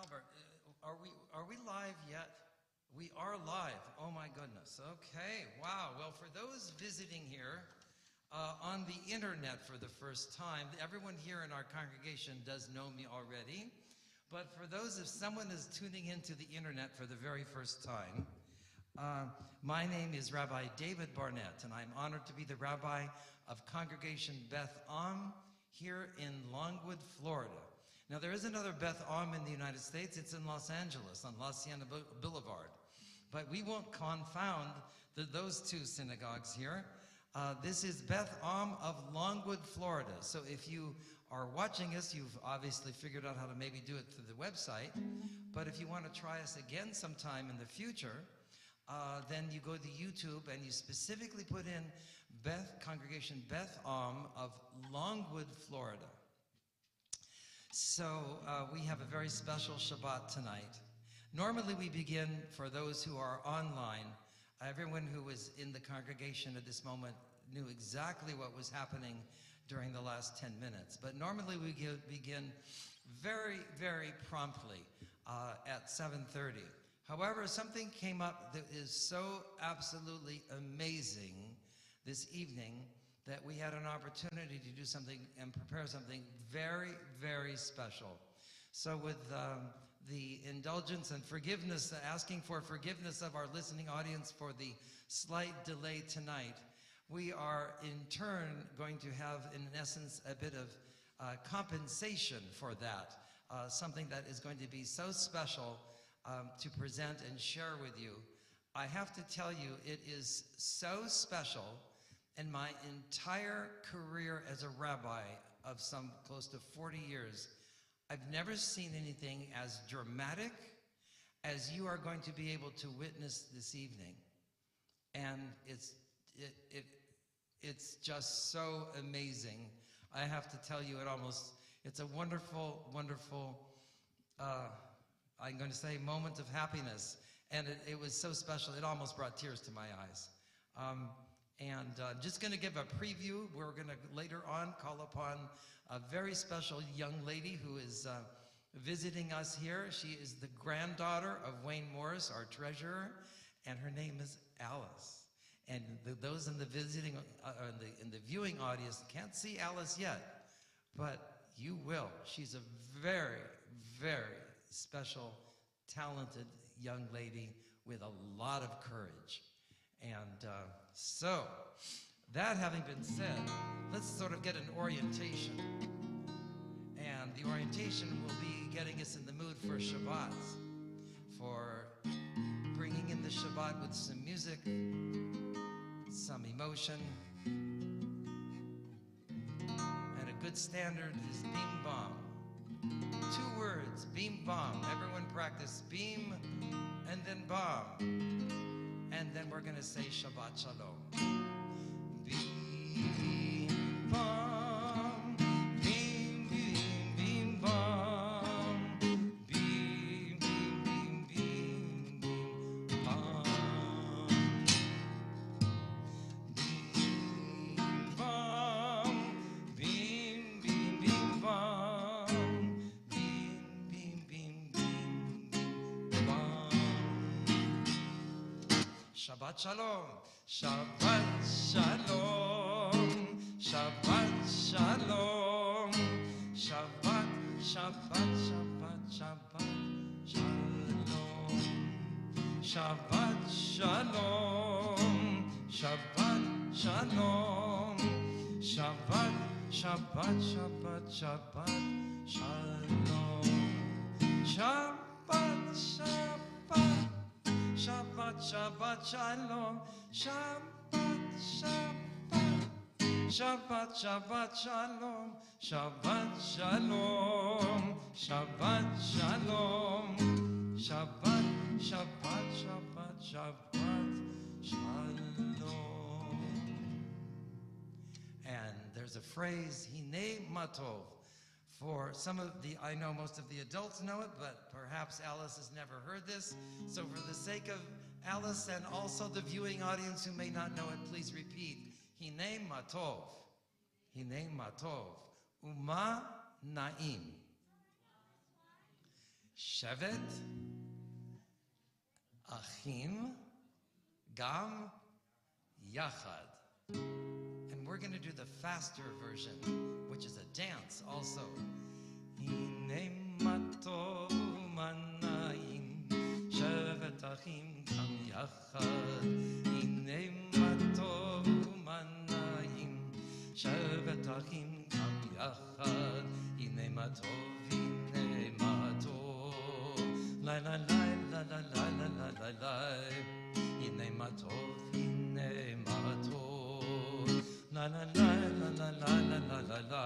Albert, are we live yet? We are live. Oh my goodness. Okay. Wow. Well, for those visiting here on the internet for the first time, everyone here in our congregation does know me already. But for those, if someone is tuning into the internet for the very first time, my name is Rabbi David Barnett, and I'm honored to be the rabbi of Congregation Beth Am here in Longwood, Florida. Now, there is another Beth Am in the United States. It's in Los Angeles on La Cienega Boulevard. But we won't confound those two synagogues here. This is Beth Am of Longwood, Florida. So if you are watching us, you've obviously figured out how to maybe do it through the website. But if you want to try us again sometime in the future, then you go to YouTube and you specifically put in Congregation Beth Am of Longwood, Florida. So we have a very special Shabbat tonight. Normally we begin, for those who are online, everyone who was in the congregation at this moment knew exactly what was happening during the last 10 minutes. But normally we begin very, very promptly at 7:30. However, something came up that is so absolutely amazing this evening that we had an opportunity to do something and prepare something very, very special. So with the indulgence and forgiveness, asking for forgiveness of our listening audience for the slight delay tonight, we are in turn going to have, in essence, a bit of compensation for that, something that is going to be so special to present and share with you. I have to tell you, it is so special. In my entire career as a rabbi of some close to 40 years, I've never seen anything as dramatic as you are going to be able to witness this evening. And it's just so amazing. I have to tell you, it's a wonderful, wonderful, I'm going to say, moment of happiness. And it was so special, it almost brought tears to my eyes. And just going to give a preview. We're going to later on call upon a very special young lady who is visiting us here. She is the granddaughter of Wayne Morris, our treasurer, and her name is Alice. And those in the visiting, in the viewing audience can't see Alice yet, but you will. She's a very, very special, talented young lady with a lot of courage. And so, that having been said, let's sort of get an orientation. And the orientation will be getting us in the mood for Shabbat, for bringing in the Shabbat with some music, some emotion, and a good standard is beam bam. 2 words, beam bam. Everyone practice beam and then bam. And then we're going to say Shabbat Shalom. Beam, bam, beam, beam, beam, bam. Beam, beam, beam, beam, beam, bam. Beam, bam, beam, beam, beam, bam. Beam, beam, beam, beam, beam, bam. Shabbat Shalom, Shabbat Shalom, Shabbat Shalom, Shabbat, Shabbat, Shabbat, Shabbat Shalom, Shabbat Shalom, Shabbat Shalom, Shabbat, Shabbat, Shabbat, Shabbat Shalom, Shabbat, Shabbat. Shabbat, Shabbat, Shalom, Shabbat, Shabbat, Shabbat, Shabbat, Shalom, Shabbat, Shalom, Shabbat, Shalom, Shabbat, Shabbat, Shabbat, Shabbat, Shalom. And there's a phrase, Hine Matov. For some of I know most of the adults know it, but perhaps Alice has never heard this. So for the sake of Alice and also the viewing audience who may not know it, please repeat. Hine Matov. Hine Matov. Uma Naim. Shevet, Achim, Gam, Yachad. And we're going to do the faster version, which is a dance also. Hine matov manayim, Shevet Achim Gam Yachad. Hine matov manayim, Shevet Achim Gam Yachad. Hine matov, hine matov, la la la la la la la la la la. Hine matov, hine matov, la la la la la la la la la la.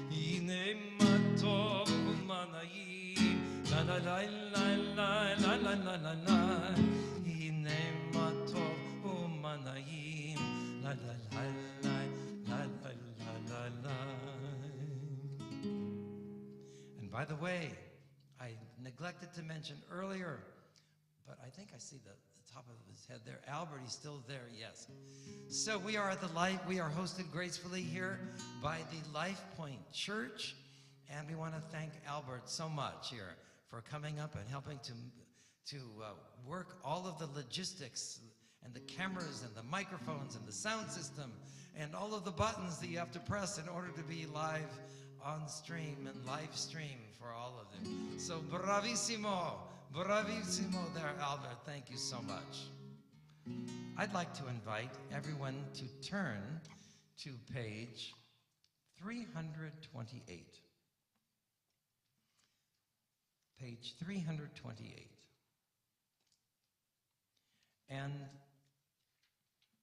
Hine matov manayim, la la la la la la la la la la. Hine matov manayim, la la la la la la la la. And by the way, I neglected to mention earlier, but I think I see the top of his head there. Albert, he's still there, yes. So we are hosted gracefully here by the Life Point Church, and we want to thank Albert so much here for coming up and helping to work all of the logistics and the cameras and the microphones and the sound system and all of the buttons that you have to press in order to be live on stream and live stream for all of them. So bravissimo, bravissimo there, Albert. Thank you so much. I'd like to invite everyone to turn to page 328. Page 328. And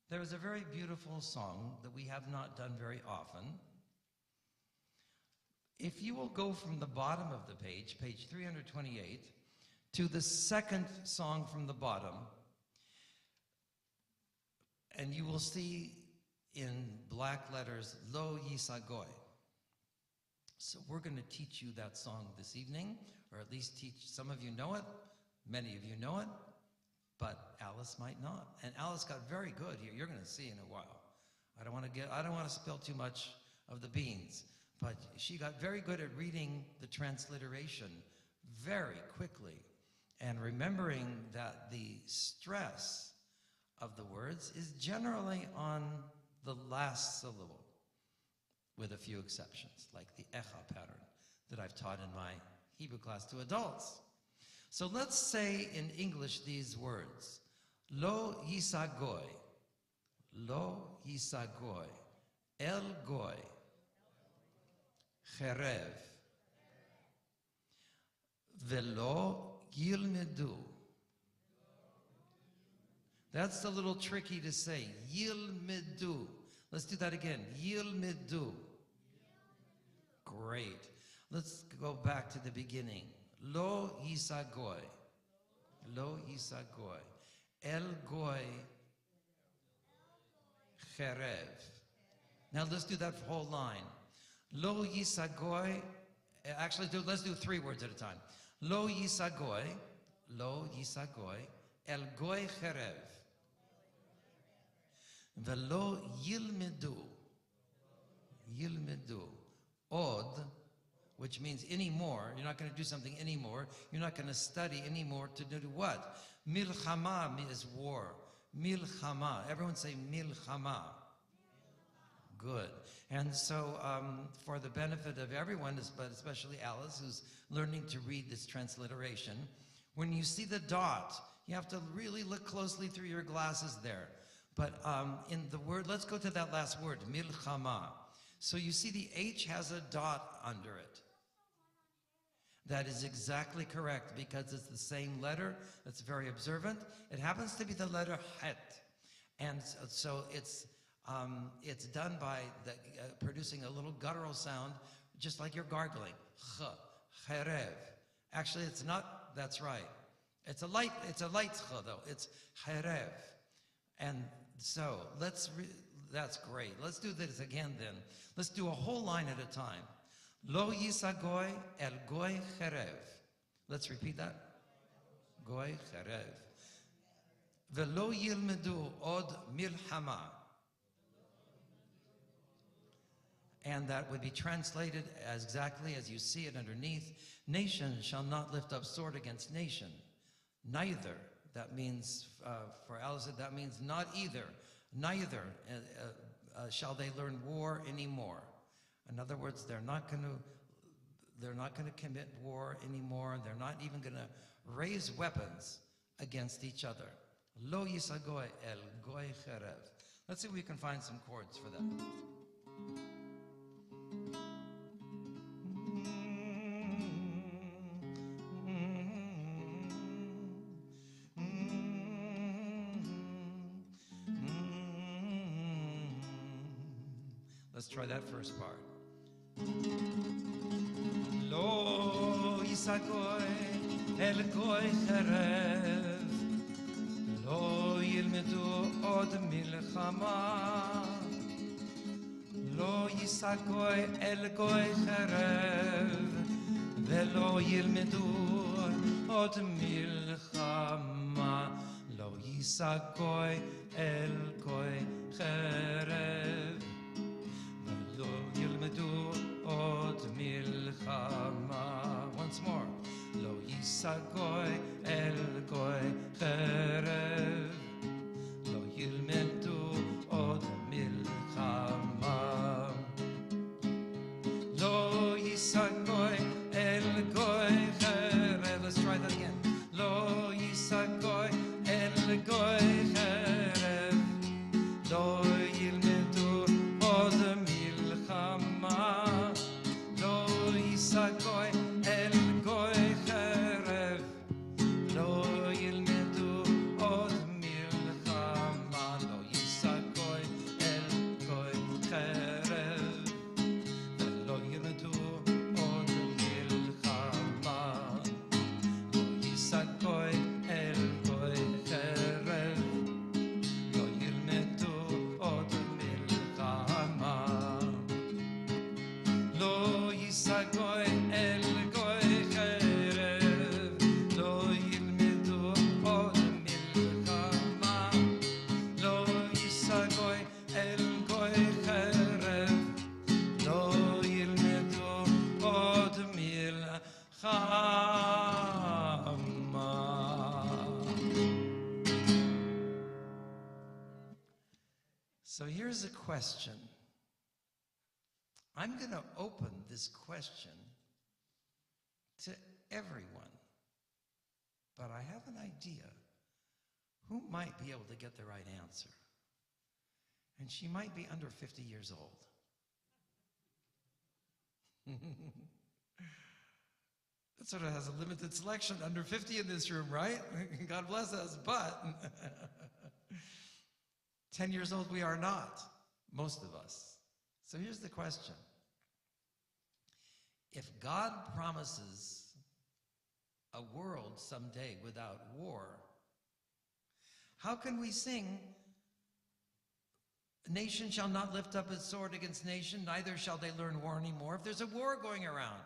there is a very beautiful song that we have not done very often. If you will go from the bottom of the page, page 328, to the second song from the bottom, and you will see in black letters, Lo Yisagoy. So we're going to teach you that song this evening, or at least teach, some of you know it, many of you know it, but Alice might not. And Alice got very good here. You're going to see in a while. I don't want to spill too much of the beans, but she got very good at reading the transliteration very quickly and remembering that the stress of the words is generally on the last syllable, with a few exceptions, like the echa pattern that I've taught in my Hebrew class to adults. So let's say in English these words: Lo yisagoy, el goy, cherev, velo yilmedu. That's a little tricky to say. Yilmedu. Let's do that again. Yilmedu. Great. Let's go back to the beginning. Lo yisagoy. Lo yisagoy. El goy cherev. Now let's do that whole line. Lo yisagoy. Actually, let's do 3 words at a time. Lo yisagoy. Lo yisagoy. El goy cherev. Velo yilmedu. Yilmedu. Od, which means anymore. You're not going to do something anymore. You're not going to study anymore to do what? Milchama is war. Milchama. Everyone say milchama. Good. And so for the benefit of everyone, but especially Alice, who's learning to read this transliteration, when you see the dot, you have to really look closely through your glasses there. But in the word, let's go to that last word, milchama. So you see the H has a dot under it. That is exactly correct because it's the same letter. It's very observant. It happens to be the letter het. And so it's done by producing a little guttural sound, just like you're gargling. Ch, cherev. Actually, it's not, that's right. It's a light ch though. It's cherev. And so that's great. Let's do this again then. Let's do a whole line at a time. Lo yisagoy el goy cherev. Let's repeat that. Goy cherev. Velo yilmedu od milchama. And that would be translated as exactly as you see it underneath. Nation shall not lift up sword against nation. Neither. That means, for Alice, that means not either. Neither shall they learn war anymore. In other words, they're not going to commit war anymore. They're not even going to raise weapons against each other. Lo yisagoy el goy cherev. Let's see if we can find some chords for that. Let's try that first part. Lo yisagoy el goy cherev, lo yilmedu od milchama. Lo yisagoy el goy cherev, velo yilmedu od milchama. Lo yisagoy el goy cherev, velo yilmedu od milchama. Once more. Lo yisagoy el goy cherev, lo yilmedu od milchama. Lo yisagoy el goy cherev. Let's try that again. Lo yisagoy el goy cherev, lo yilmedu od milchama. Lo yisagoy el goy cherev, lo yilmedu od milchama. Lo yisagoy el goy cherev, lo yilmedu od milchama. Lo yisagoy el goy cherev, lo yilmedu od milchama. Lo yisagoy el goy cherev, lo yilmedu od milchama. Lo yisagoy el goy cherev, lo yilmedu od milchama. So here's a question. I'm going to open this question to everyone, but I have an idea who might be able to get the right answer. And she might be under 50 years old. That sort of has a limited selection, under 50 in this room, right? God bless us, but 10 years old we are not, most of us. So here's the question. If God promises a world someday without war, how can we sing, nation shall not lift up its sword against nation, neither shall they learn war anymore? If there's a war going around,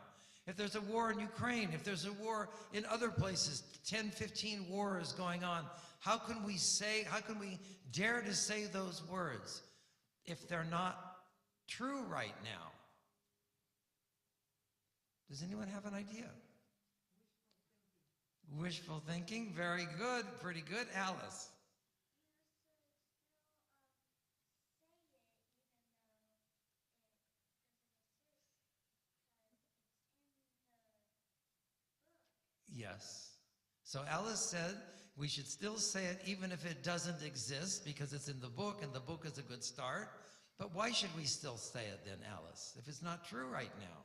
if there's a war in Ukraine, if there's a war in other places, 10, 15 wars going on, how can we dare to say those words if they're not true right now? Does anyone have an idea? Wishful thinking, very good, pretty good. Alice. Yes. So Alice said we should still say it even if it doesn't exist because it's in the book and the book is a good start. But why should we still say it then, Alice, if it's not true right now?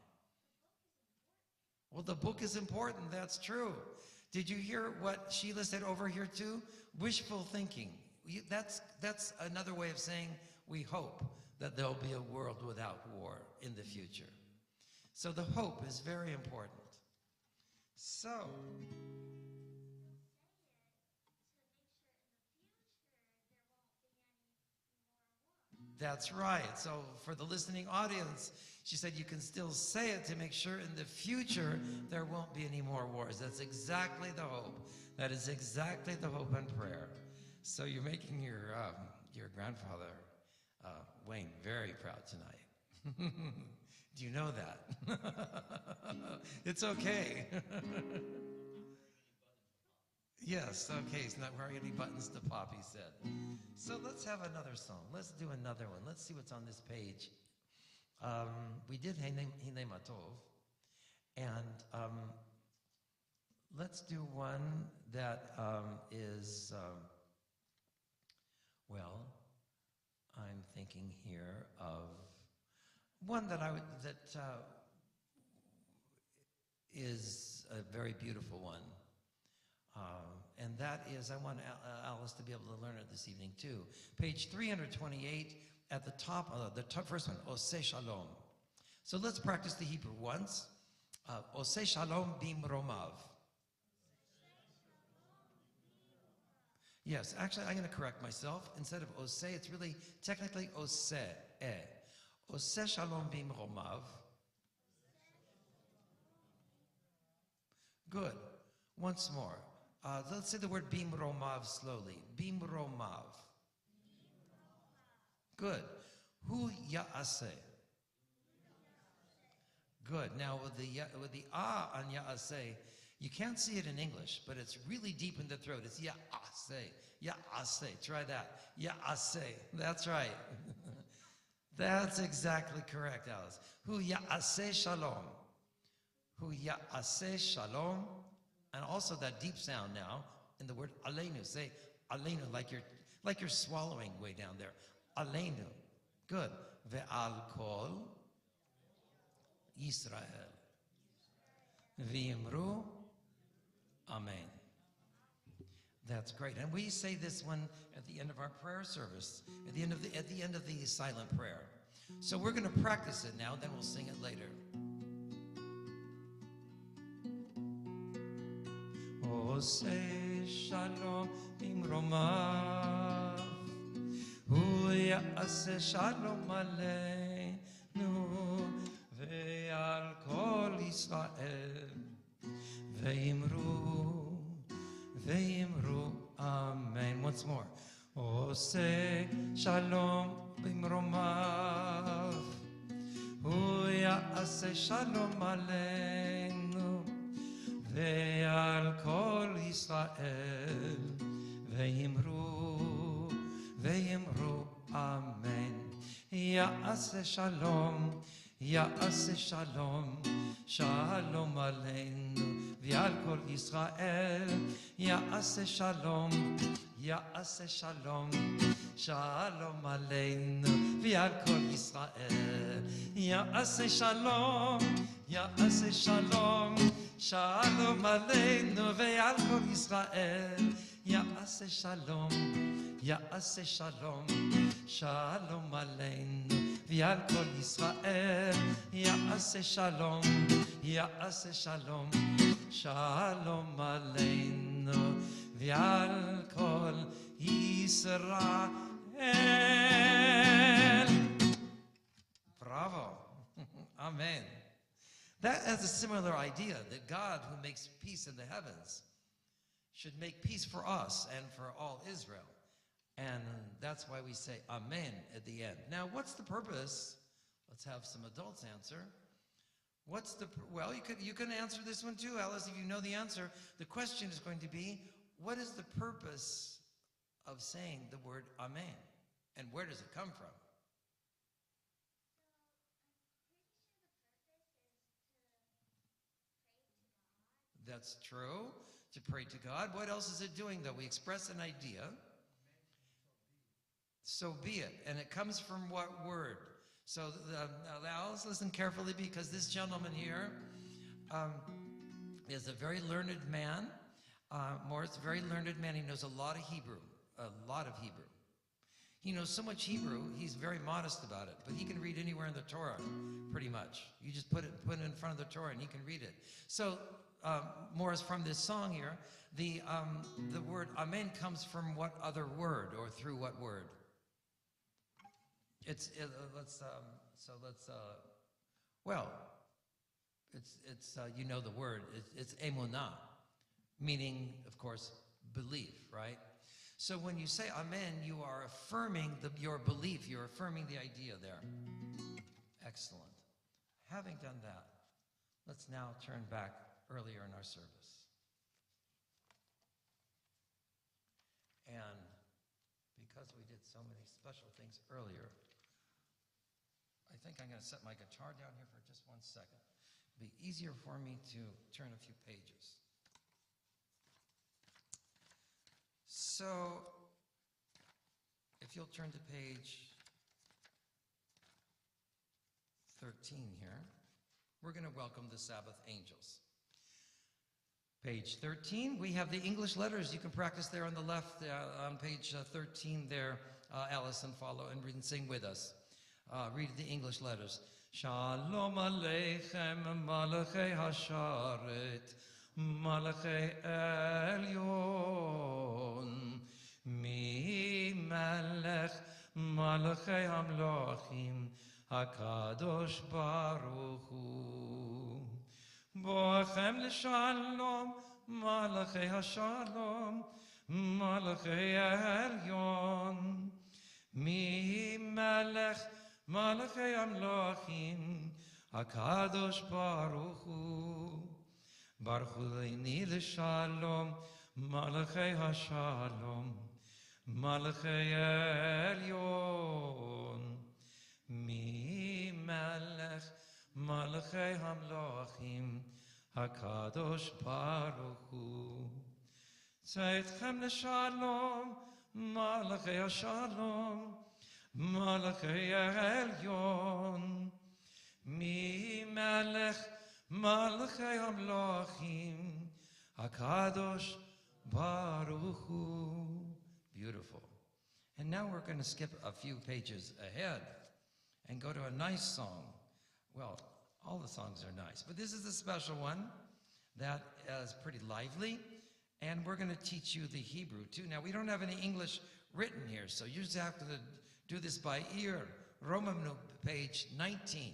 Well, the book is important, that's true. Did you hear what Sheila said over here too? Wishful thinking. That's another way of saying we hope that there'll be a world without war in the future. So the hope is very important. So, that's right. So for the listening audience, she said you can still say it to make sure in the future there won't be any more wars. That's exactly the hope. That is exactly the hope and prayer. So you're making your grandfather, Wayne, very proud tonight. Do you know that? It's okay. Yes, okay, he's not wearing any buttons to pop, he said. So let's have another song. Let's do another one. Let's see what's on this page. We did Hine Matov, and let's do one that is, well, I'm thinking here of one that is a very beautiful one. And that is, I want Alice to be able to learn it this evening too. Page 328 at the top, first one, Oseh Shalom. So let's practice the Hebrew once. Oseh Shalom bimromav. Yes, actually, I'm going to correct myself. Instead of Oseh, it's really technically Oseh. Oseh Shalom bimromav. Good. Once more. Let's say the word bimromav slowly. Bimromav. Good. Hu ya'aseh. Good. Now with the ah on ya'aseh, you can't see it in English, but it's really deep in the throat. It's ya'aseh. Ya'aseh. Try that. Ya'aseh. That's right. That's exactly correct, Alice. Hu ya'aseh shalom. Hu ya'aseh shalom. And also that deep sound now in the word aleinu. Say aleinu like you're swallowing way down there. Aleinu. Good. Ve'al kol Yisrael. V'yimru amen. That's great. And we say this one at the end of our prayer service, at the end of the silent prayer. So we're going to practice it now, then we'll sing it later. Oseh Shalom bimromav, Hu ya'aseh Shalom aleinu ve'al kol Yisrael, ve'yimru amen. Once more. Oseh Shalom bimromav, Hu ya'aseh Shalom aleinu ve'al kol Yisrael, ve'yimru amen. Ya'aseh shalom, shalom aleinu ve'al kol Yisrael. Ya'aseh shalom, shalom aleinu ve'al kol Yisrael. Ya'aseh shalom, Shalom aleinu ve'al kol Yisrael. Ya'aseh shalom, shalom aleinu ve'al kol Yisrael. Ya'aseh shalom, shalom aleinu ve'al kol Yisrael. Bravo. Amen. That has a similar idea that God, who makes peace in the heavens, should make peace for us and for all Israel. And that's why we say Amen at the end. Now, what's the purpose? Let's have some adults answer. Well, you can answer this one too, Alice, if you know the answer. The question is going to be, what is the purpose of saying the word Amen? And where does it come from? That's true, to pray to God. What else is it doing, though? We express an idea. So be it. And it comes from what word? So now let's listen carefully, because this gentleman here is a very learned man. Morris, a very learned man. He knows a lot of Hebrew. He knows so much Hebrew, he's very modest about it. But he can read anywhere in the Torah, pretty much. You just put it in front of the Torah and he can read it. So Morris, from this song here, the word Amen comes from what other word, or through what word? You know the word. It's emunah, meaning, of course, belief, right? So when you say Amen, you are affirming your belief. You're affirming the idea there. Excellent. Having done that, let's now turn back earlier in our service. And because we did so many special things earlier, I think I'm going to set my guitar down here for just 1 second. It'll be easier for me to turn a few pages. So, if you'll turn to page 13 here, we're going to welcome the Sabbath angels. Page 13, we have the English letters. You can practice there on the left, on page 13 there, Allison, follow and read and sing with us. Read the English letters. Shalom Aleichem Malachei Hasharet Malachei Elyon Mi Melech Malachei Hamlochim HaKadosh Baruch Hu Boachem L'Shalom Malachei Hashalom Malachei Elyon Mi Melech Malachei Amlochim HaKadosh Baruch Hu Baruch Hu Leini L'Shalom Malachei Hashalom Malachei Elyon Mi Melech Malachei Hamlochim HaKadosh Baruch Hu Tzayitchem L'Shalom Malachei Hashalom Malachei Elyon Mi Melech Malachei Hamlochim HaKadosh Baruch Hu. Beautiful. And now we're going to skip a few pages ahead and go to a nice song. Well, all the songs are nice, but this is a special one that is pretty lively, and we're going to teach you the Hebrew too. Now, we don't have any English written here, so you just have to do this by ear. Romanu, page 19.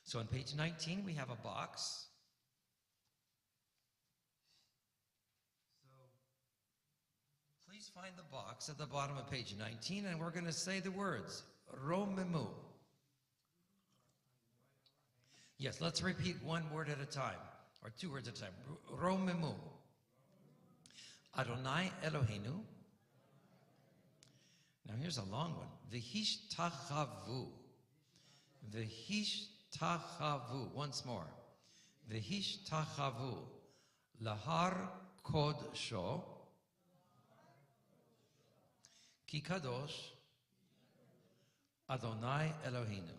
So on page 19, we have a box. So please find the box at the bottom of page 19, and we're going to say the words, Romemu. Yes, let's repeat one word at a time, or 2 words at a time. Romemu. Adonai Eloheinu. Now here's a long one. V'hishtachavu. V'hishtachavu. Once more. V'hishtachavu. Lahar kodsho. Ki kadosh. Adonai Eloheinu.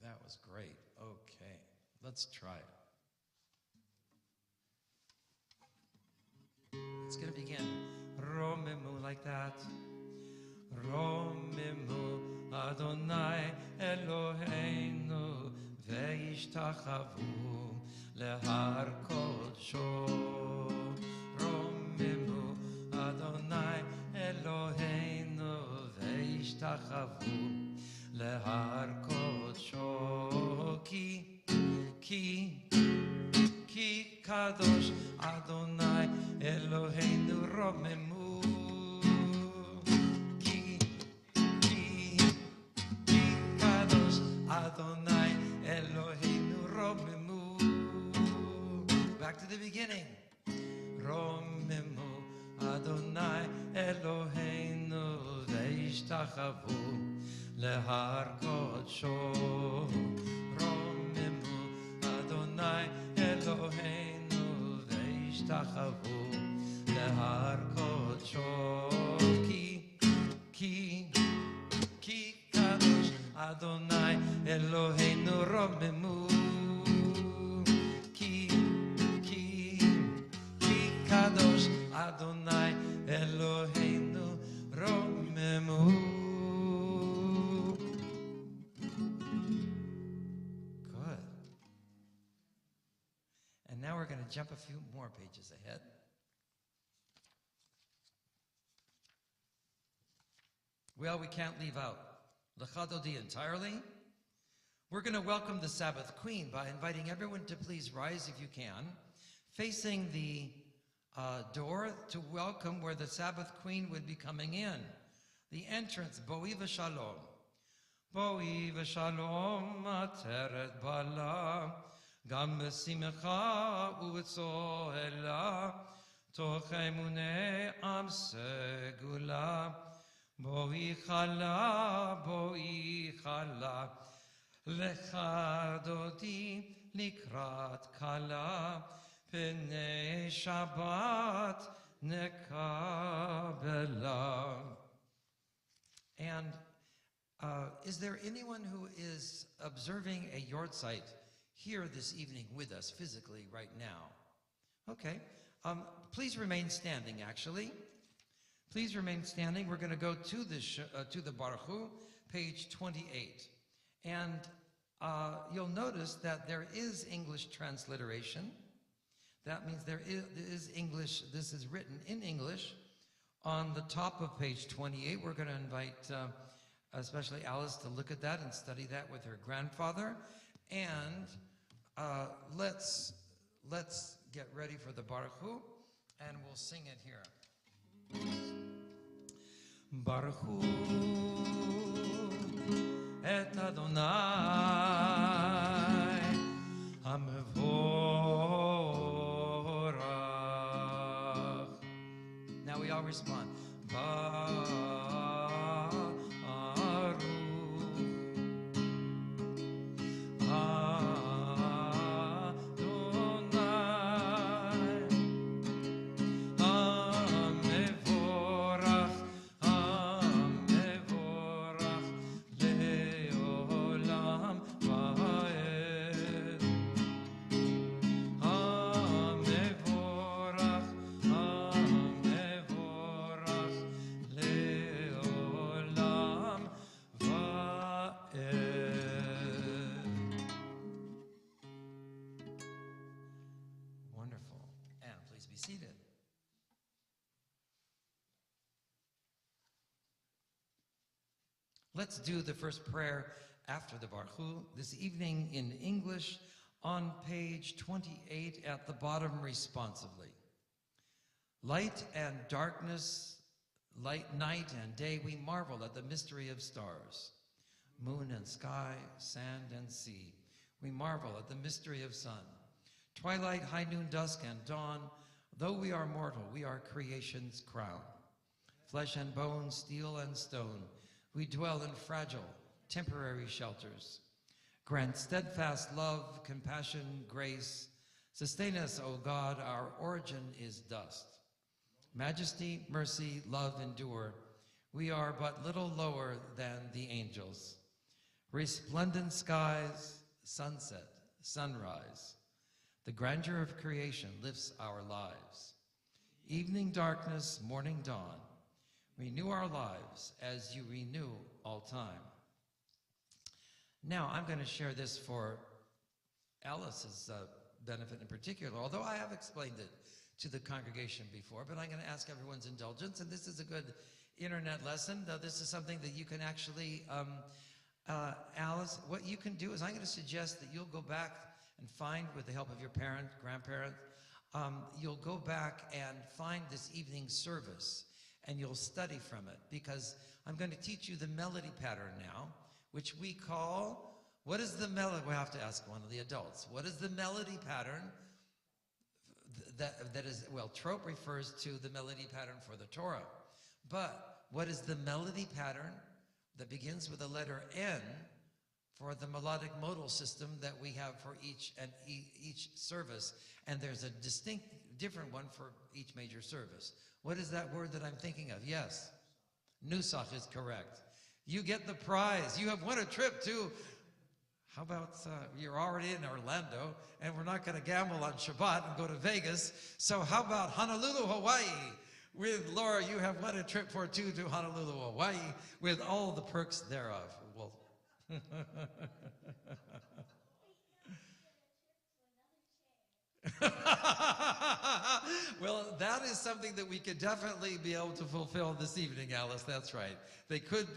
That was great. Okay, let's try it. It's going to begin. Romemu like that. Romemu Adonai Eloheinu ve'ishtachavu lehar kodsho. Romemu Adonai Eloheinu ve'ishtachavu lehar kodsho. Ki kadosh Adonai Eloheinu romemu. Ki kadosh Adonai Eloheinu romemu. Back to the beginning. Romemu Adonai Eloheinu ve'ishtachavu lehar kodsho. Romemu Adonai Eloheinu ve'ishtachavu lehar kodsho. Ki kadosh Adonai Eloheinu romemu. Ki kadosh Adonai Eloheinu romemu. Now we're going to jump a few more pages ahead. Well, we can't leave out L'chadodi entirely. We're going to welcome the Sabbath Queen by inviting everyone to please rise if you can, facing the door to welcome where the Sabbath Queen would be coming in. The entrance, Boi v'shalom. בואי ושלום עטרת בלה, גם בשמחה ובצוהלה, תוך אמוני עם סגולה. בואי חלה, לך דודי לקראת כלה, פני שבת נקבלה. And is there anyone who is observing a yard site here this evening with us physically right now? Okay. Please remain standing, actually. Please remain standing. We're going to go to the Baruch Hu, page 28. And you'll notice that there is English transliteration. That means there is English. This is written in English. On the top of page 28, we're going to invite especially Alice to look at that and study that with her grandfather. And let's get ready for the Baruch Hu, and we'll sing it here. Baruch Hu et Adonai HaMevorach. Now we all respond. Baruch seated. Let's do the first prayer after the Baruch Hu this evening in English on page 28 at the bottom responsively. Light and darkness, night and day, we marvel at the mystery of stars. Moon and sky, sand and sea, we marvel at the mystery of sun. Twilight, high noon, dusk, and dawn, though we are mortal, we are creation's crown. Flesh and bone, steel and stone, we dwell in fragile, temporary shelters. Grant steadfast love, compassion, grace. Sustain us, O God, our origin is dust. Majesty, mercy, love endure. We are but little lower than the angels. Resplendent skies, sunset, sunrise. The grandeur of creation lifts our lives. Evening darkness, morning dawn. Renew our lives as you renew all time. Now, I'm going to share this for Alice's benefit in particular, although I have explained it to the congregation before, but I'm going to ask everyone's indulgence, and this is a good internet lesson. This is something that you can actually, Alice, what you can do is I'm going to suggest that you'll go back and find, with the help of your parent, grandparent, you'll go back and find this evening's service, and you'll study from it, because I'm going to teach you the melody pattern now, which we call, what is the melody? We'll have to ask one of the adults. What is the melody pattern that is, well, trope refers to the melody pattern for the Torah. But what is the melody pattern that begins with the letter N for the melodic modal system that we have for each service? And there's a distinct, different one for each major service. What is that word that I'm thinking of? Yes. Nusach is correct. You get the prize. You have won a trip to, how about, you're already in Orlando, and we're not going to gamble on Shabbat and go to Vegas. So how about Honolulu, Hawaii? With Laura, you have won a trip for two to Honolulu, Hawaii, with all the perks thereof. Well, well, that is something that we could definitely be able to fulfill this evening, Alice. That's right. They could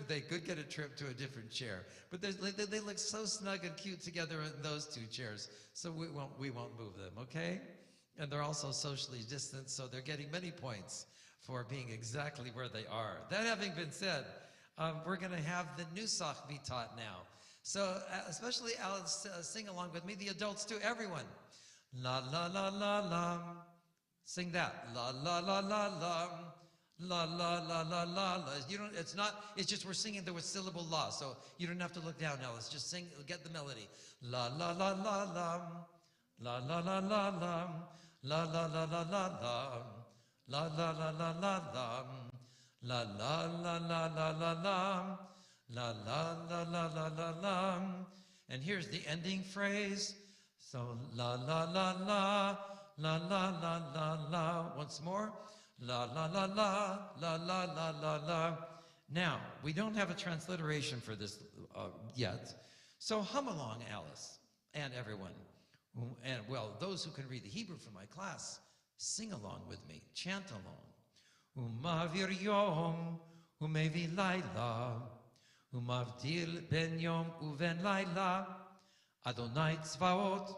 get a trip to a different chair, but they look so snug and cute together in those two chairs, so we won't move them, okay? And they're also socially distanced, so they're getting many points for being exactly where they are. That having been said, We're going to have the Nusach be taught now. So especially Alice, sing along with me. The adults too, everyone. La la la la la. Sing that. La la la la la. La la la la la la. You don't. It's not. It's just we're singing the syllable la. So you don't have to look down, Alice. Just sing. Get the melody. La la la la la. La la la la la. La la la la la la. La la la la la la. La la la la la la la. La la la la la la la. And here's the ending phrase. So la la la la. La la la la la. Once more. La la la la, la la la la la. Now, we don't have a transliteration for this yet, so hum along, Alice, and everyone. And, well, those who can read the Hebrew from my class, sing along with me, chant along. Umavir yom, umevi laila, umavdil ben yom uven laila, Adonai tzvaot,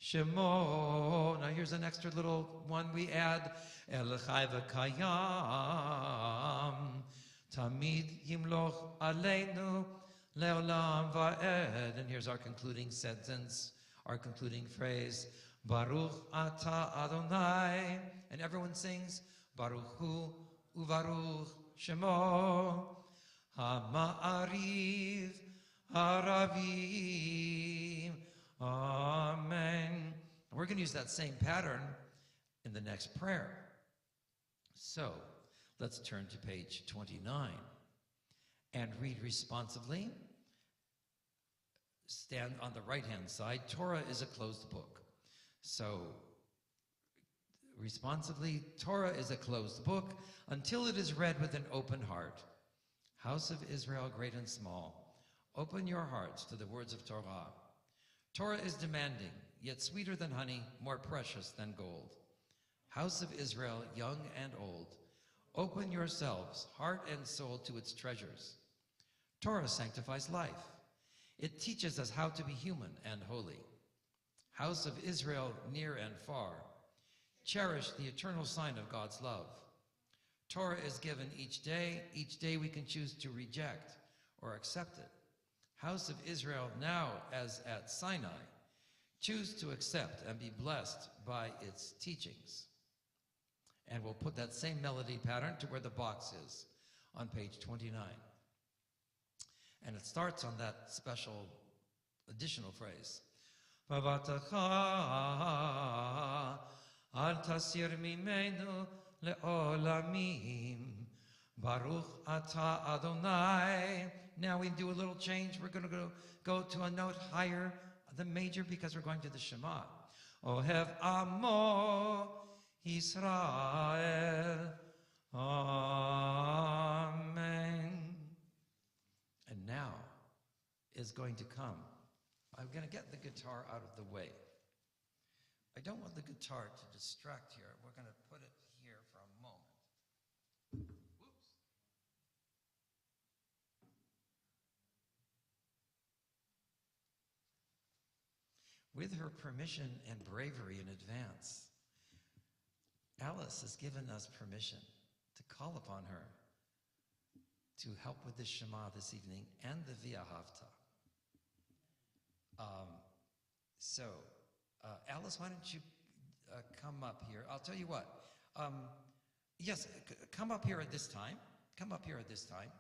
Shemo. Now here's an extra little one we add. El chai v'kayam, tamid yimloch aleinu leolam va'ed. And here's our concluding sentence, our concluding phrase. Baruch ata Adonai. And everyone sings, Baruch hu uvaruch Shemo. Ha'ma'ariv haravim. Amen. We're going to use that same pattern in the next prayer. So, let's turn to page 29 and read responsively. Stand on the right-hand side. Torah is a closed book. So, responsively, Torah is a closed book until it is read with an open heart. House of Israel, great and small, open your hearts to the words of Torah. Torah is demanding, yet sweeter than honey, more precious than gold. House of Israel, young and old, open yourselves, heart and soul, to its treasures. Torah sanctifies life. It teaches us how to be human and holy. House of Israel, near and far, cherish the eternal sign of God's love. Torah is given each day we can choose to reject or accept it. House of Israel, now as at Sinai, choose to accept and be blessed by its teachings. And we'll put that same melody pattern to where the box is on page 29. And it starts on that special additional phrase. Vavatacha al tasir mimenu le'olamim Baruch ata Adonai. Now we do a little change. We're going to go to a note higher, the major, because we're going to the Shema. Ohev Amo Yisrael. Amen. And now is going to come. I'm going to get the guitar out of the way. I don't want the guitar to distract here. We're going to put it here for a moment. With her permission and bravery in advance, Alice has given us permission to call upon her to help with the Shema this evening and the V'ahavta. Alice, why don't you come up here? I'll tell you what. Yes, come up here at this time. Come up here at this time.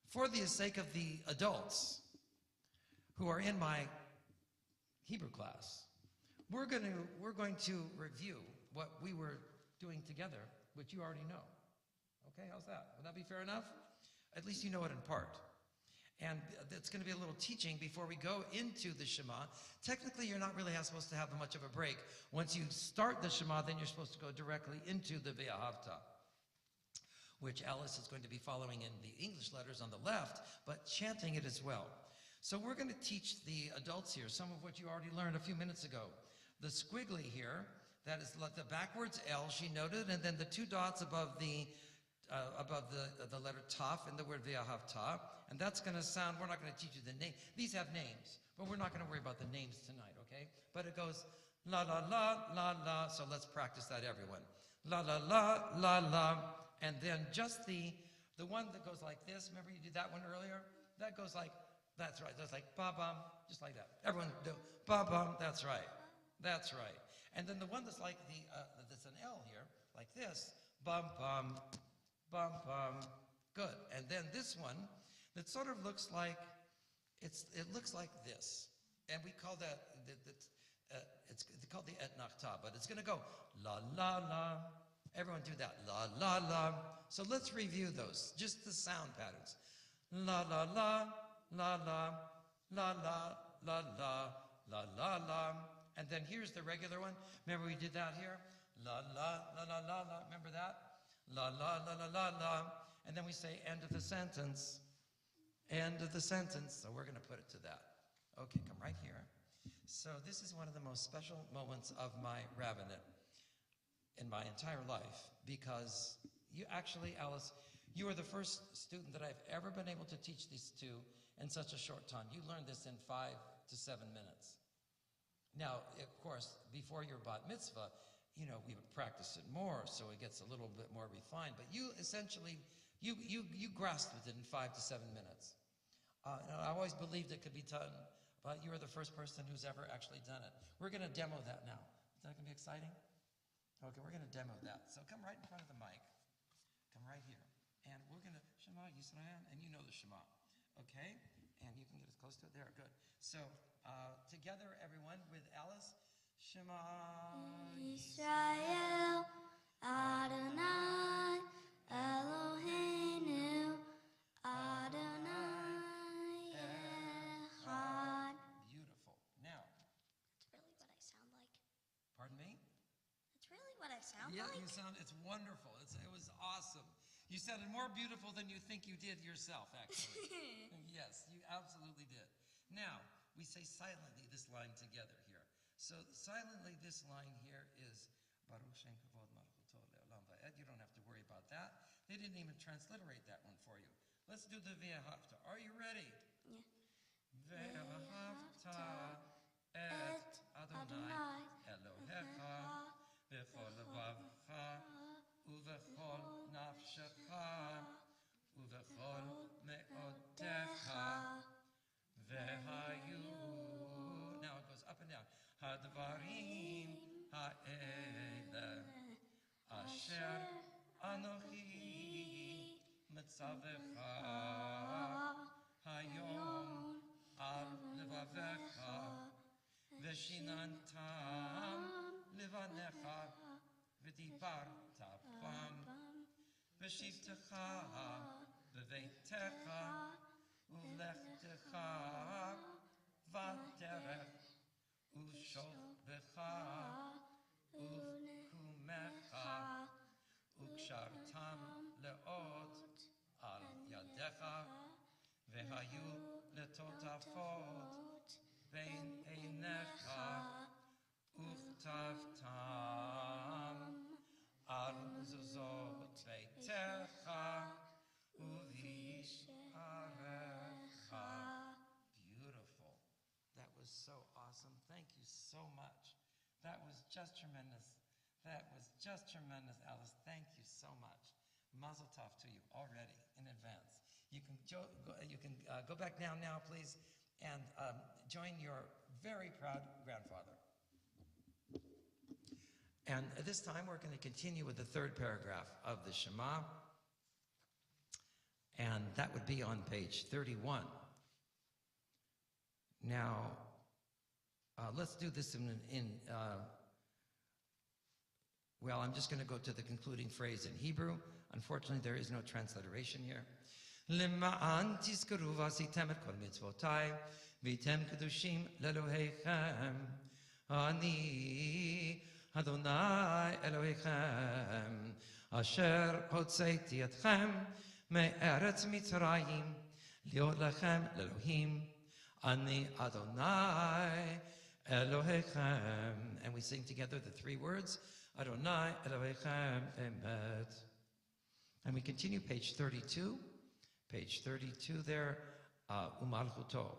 For the sake of the adults who are in my Hebrew class, we're going to review what we were doing together, which you already know. Okay, how's that? Would that be fair enough? At least you know it in part. And it's going to be a little teaching before we go into the Shema. Technically, you're not really supposed to have much of a break. Once you start the Shema, then you're supposed to go directly into the V'ahavta, which Alice is going to be following in the English letters on the left, but chanting it as well. So we're going to teach the adults here some of what you already learned a few minutes ago. The squiggly here, that is the backwards L, she noted, and then the two dots above the letter Taf in the word V'ahavta, and that's going to sound, we're not going to teach you the name. These have names, but we're not going to worry about the names tonight, okay? But it goes la la la la la, so let's practice that, everyone. La la la la la, and then just the The one that goes like this, remember you did that one earlier? That goes like, that's right, that's like ba-bum, just like that. Everyone do ba-bum, that's right, that's right. And then the one that's like that's an L here, like this, bum-bum, bum-bum, good. And then this one that sort of looks like, it looks like this. And we call that, it's called the etnachta, but it's gonna go la la la. Everyone do that, la la la. So let's review those, just the sound patterns. La la la, la la, la la, la la, la la la. And then here's the regular one. Remember we did that here? La la, la la la la, remember that? La la, la la la la. And then we say end of the sentence. End of the sentence. So we're gonna put it to that. Okay, come right here. So this is one of the most special moments of my rabbinate in my entire life, because you actually, Alice, you are the first student that I've ever been able to teach these to in such a short time. You learned this in 5 to 7 minutes. Now, of course, before your bat mitzvah, you know, we would practice it more, so it gets a little bit more refined. But you essentially, you grasped it in 5 to 7 minutes. And I always believed it could be done, but you are the first person who's ever actually done it. We're going to demo that now. Is that going to be exciting? Okay, we're going to demo that. So come right in front of the mic. Come right here. And we're going to, Shema Yisrael, and you know the Shema. Okay? And you can get as close to it. There, good. So together, everyone, with Alice, Shema Yisrael, Adonai, Eloheinu, Adonai Echad. Beautiful. Now. That's really what I sound like. Pardon me? That's really what I sound Yeah, like. you sound, it's wonderful. It was awesome. You sounded more beautiful than you think you did yourself, actually. Yes, you absolutely did. Now, we say silently this line together here. So silently, this line here is Baruch Shem Kavod Malchuto Le'olam Va'ed. You don't have to worry about that. They didn't even transliterate that one for you. Let's do the Ve'ahavta. Are you ready? Yeah. Ve'ahavta et Adonai Elohecha v'chol levavcha uv'chol nafshecha uv'chol me'odecha ve'hayu. Now it goes up and down. Hadvarim ha'ele asher anochi mitzavecha hayom al levavecha v'shinantam levanecha v'dibarta bam v'shivtecha v'veitecha u'lechtecha v'derech u'sholbecha u'kumecha u'kshartam le'ot al yadecha v'hayu letotafot בין עיניך וכתבתם על מזוזות ביתך ובשעריך. Beautiful. That was so awesome. Thank you so much. That was just tremendous. That was just tremendous, Alice. Thank you so much. Mazel tov to you already in advance. You can go back down now, please, and join your very proud grandfather. And this time we're going to continue with the third paragraph of the Shema, and that would be on page 31. Now, let's do this well, I'm just going to go to the concluding phrase in Hebrew. Unfortunately, there is no transliteration here. למען תזכרו ועשיתם את כל מצוותיי והייתם קדושים לאלוהיכם. אני אדוני אלוהיכם אשר הוצאתי אתכם מארץ מצרים להיות לכם לאלוהים. אני אדוני אלוהיכם. And we sing together the 3 words, Adonai Elohechem Emet. And we continue page 32. Page 32 there, Umalchuto.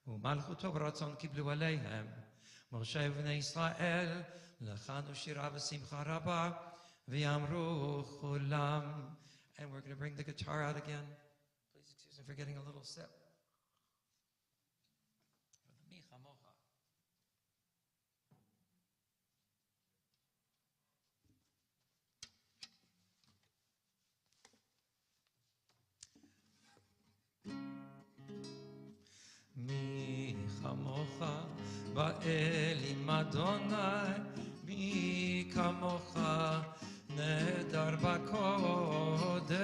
Umalchuto ברצון קיבלו עליהם, משה ובני ישראל, לחנו שירה ושמחה רבה, ויאמרו כולם. And we're going to bring the guitar out again. Please excuse me for getting a little sip. For the Mi Chamocha. Mi Chamocha Ba'elim Adonai, Mi Kamocha Nedar Bakodesh,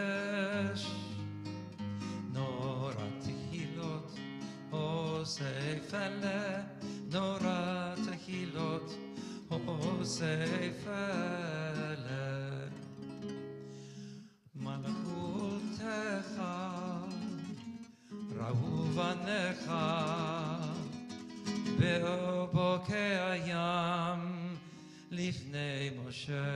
Nora Tehilot Osefele, Nora Tehilot Osefele, Malachutecha Rahuvanecha Be'obokei hayam Lifnei Moshe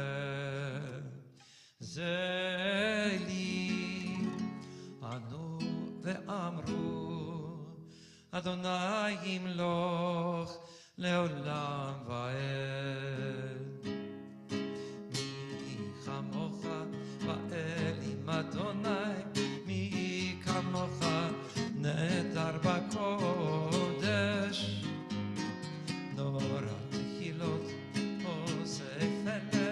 Zeli Anu ve'amru Adonai yimloch leolam va'ed Mi chamocha va'elim Adonai Mi kamocha nedar bakodesh Nora tehilot osefele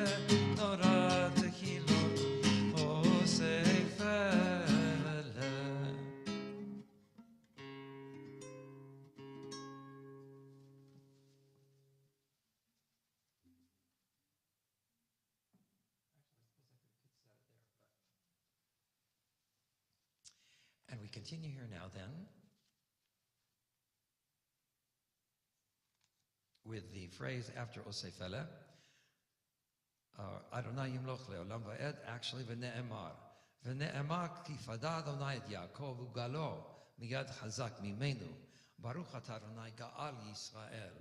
Nora tehilot osefele. And we continue here now then with the phrase after Osefele, Adonai yimloch leolam va'ed, actually v'ne'emar. V'ne'emar ki fada Adonai et Yaakov ugalo miyad chazak mimenu. Baruch atah Adonai ga'al Yisrael.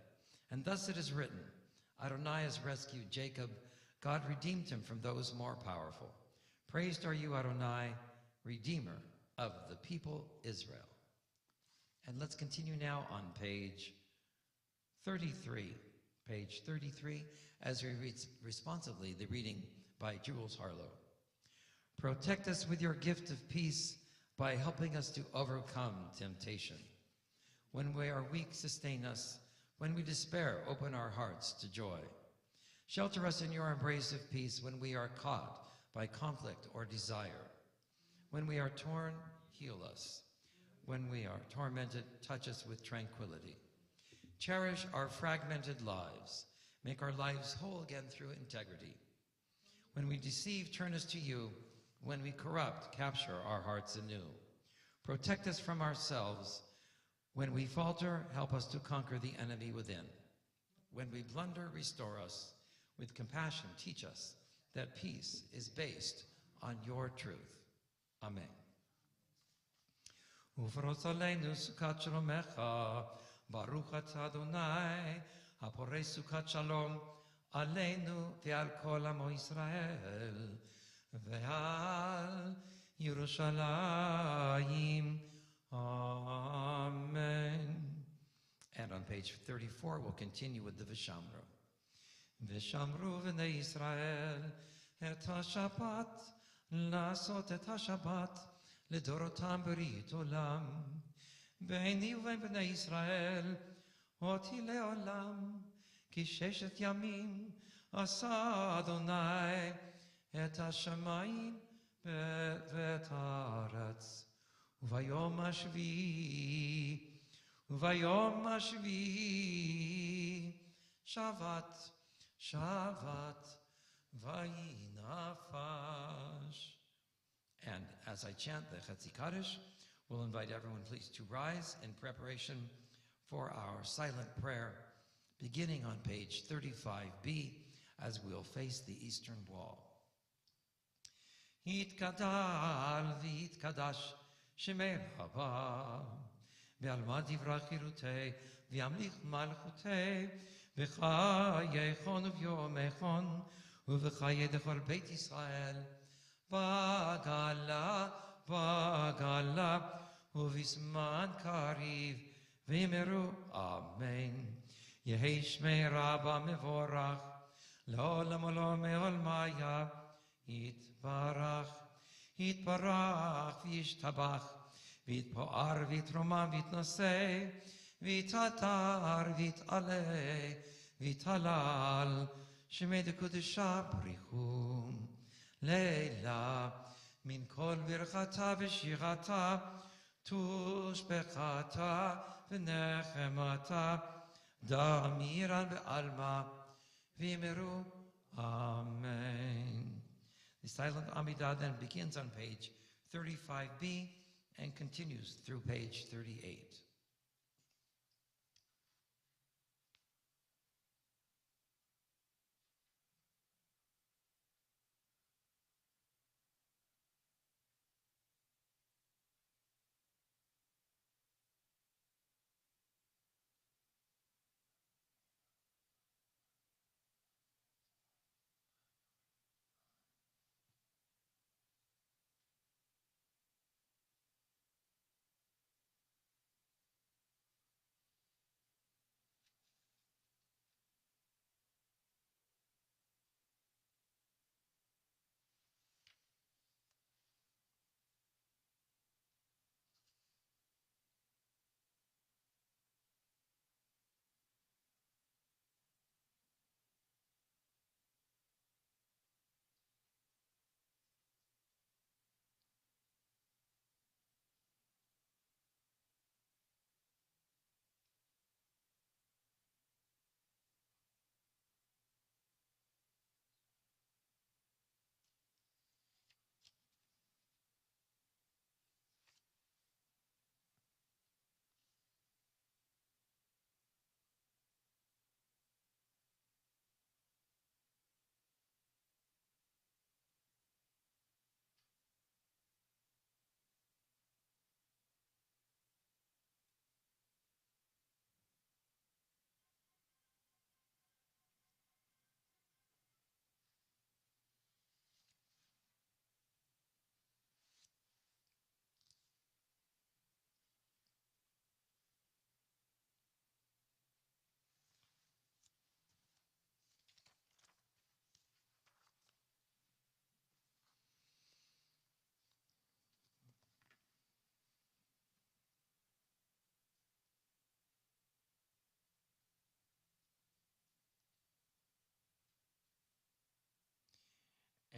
And thus it is written, Adonai has rescued Jacob. God redeemed him from those more powerful. Praised are you, Adonai, Redeemer of the people Israel. And let's continue now on page 33. Page 33, as we read responsively the reading by Jules Harlow. Protect us with your gift of peace by helping us to overcome temptation. When we are weak, sustain us. When we despair, open our hearts to joy. Shelter us in your embrace of peace when we are caught by conflict or desire. When we are torn, heal us. When we are tormented, touch us with tranquility. Cherish our fragmented lives. Make our lives whole again through integrity. When we deceive, turn us to you. When we corrupt, capture our hearts anew. Protect us from ourselves. When we falter, help us to conquer the enemy within. When we blunder, restore us. With compassion, teach us that peace is based on your truth. Amen. Ufros aleinu sukat shalomecha, baruch atah Adonai, haporei sukat shalom, aleinu ve'al kol amo Yisrael, ve'al Yerushalayim. Amen. And on page 34, we'll continue with the Vishamru. Vishamru v'nei Yisrael, et ha-Shabbat, לעשות את השבת לדורותם ברית עולם. ביני ובין בני ישראל אותי לעולם, כי 6 ימים עשה אדוני את השמיים ואת הארץ. וביום השביעי שבת vayinafash. And as I chant the Chetzi Kaddish, we'll invite everyone please to rise in preparation for our silent prayer, beginning on page 35b, as we'll face the eastern wall. Yitkadal v'yitkadash shemei haba, ve'alma divrach chirutei, ve'amlich malchutei, v'chayechon u'vyomechon, ובחיי דכל בית ישראל, בגלה, ובזמן קריב, ואמרו אמן. יהי שמי רבה מבורך, לעולם עולם מעולמיה, יתברך. יתברך וישתבח, ויתפאר ויתרומם ויתנשא, ויתהדר ויתעלה, ויתהלל, שמי דקודשה בריחו. לילה מן כל ברכתה ושירתה, תושבחתה ונחמתה, דמירן בעלמא, ויאמרו Amen. The silent Amidah then begins on page 35b and continues through page 38.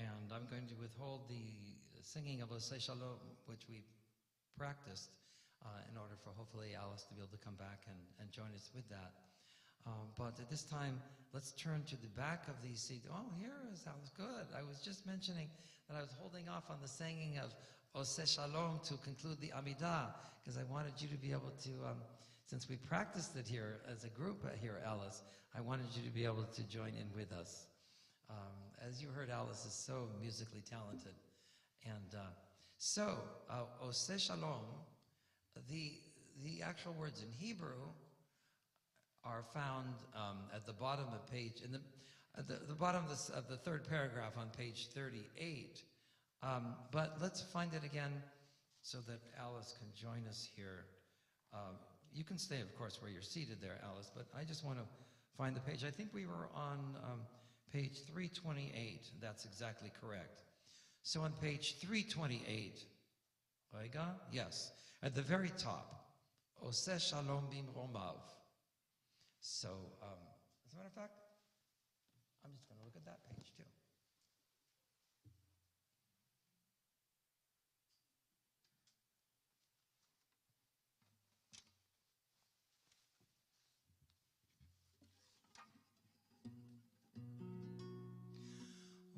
And I'm going to withhold the singing of Oseh Shalom, which we practiced, in order for hopefully Alice to be able to come back and join us with that. But at this time, let's turn to the back of these CDs. Oh, here is Alice. Good. I was just mentioning that I was holding off on the singing of Oseh Shalom to conclude the Amidah, because I wanted you to be able to, since we practiced it here as a group here, Alice, I wanted you to be able to join in with us. As you heard, Alice is so musically talented. And Oseh Shalom, the actual words in Hebrew are found at the bottom of page, at the bottom of the third paragraph on page 38. But let's find it again so that Alice can join us here. You can stay, of course, where you're seated there, Alice, but I just want to find the page. I think we were on page 328. That's exactly correct. So on page 328, Oiga? Yes, at the very top, Oseh Shalom bimromav. So, as a matter of fact, I'm just going to look at that page too.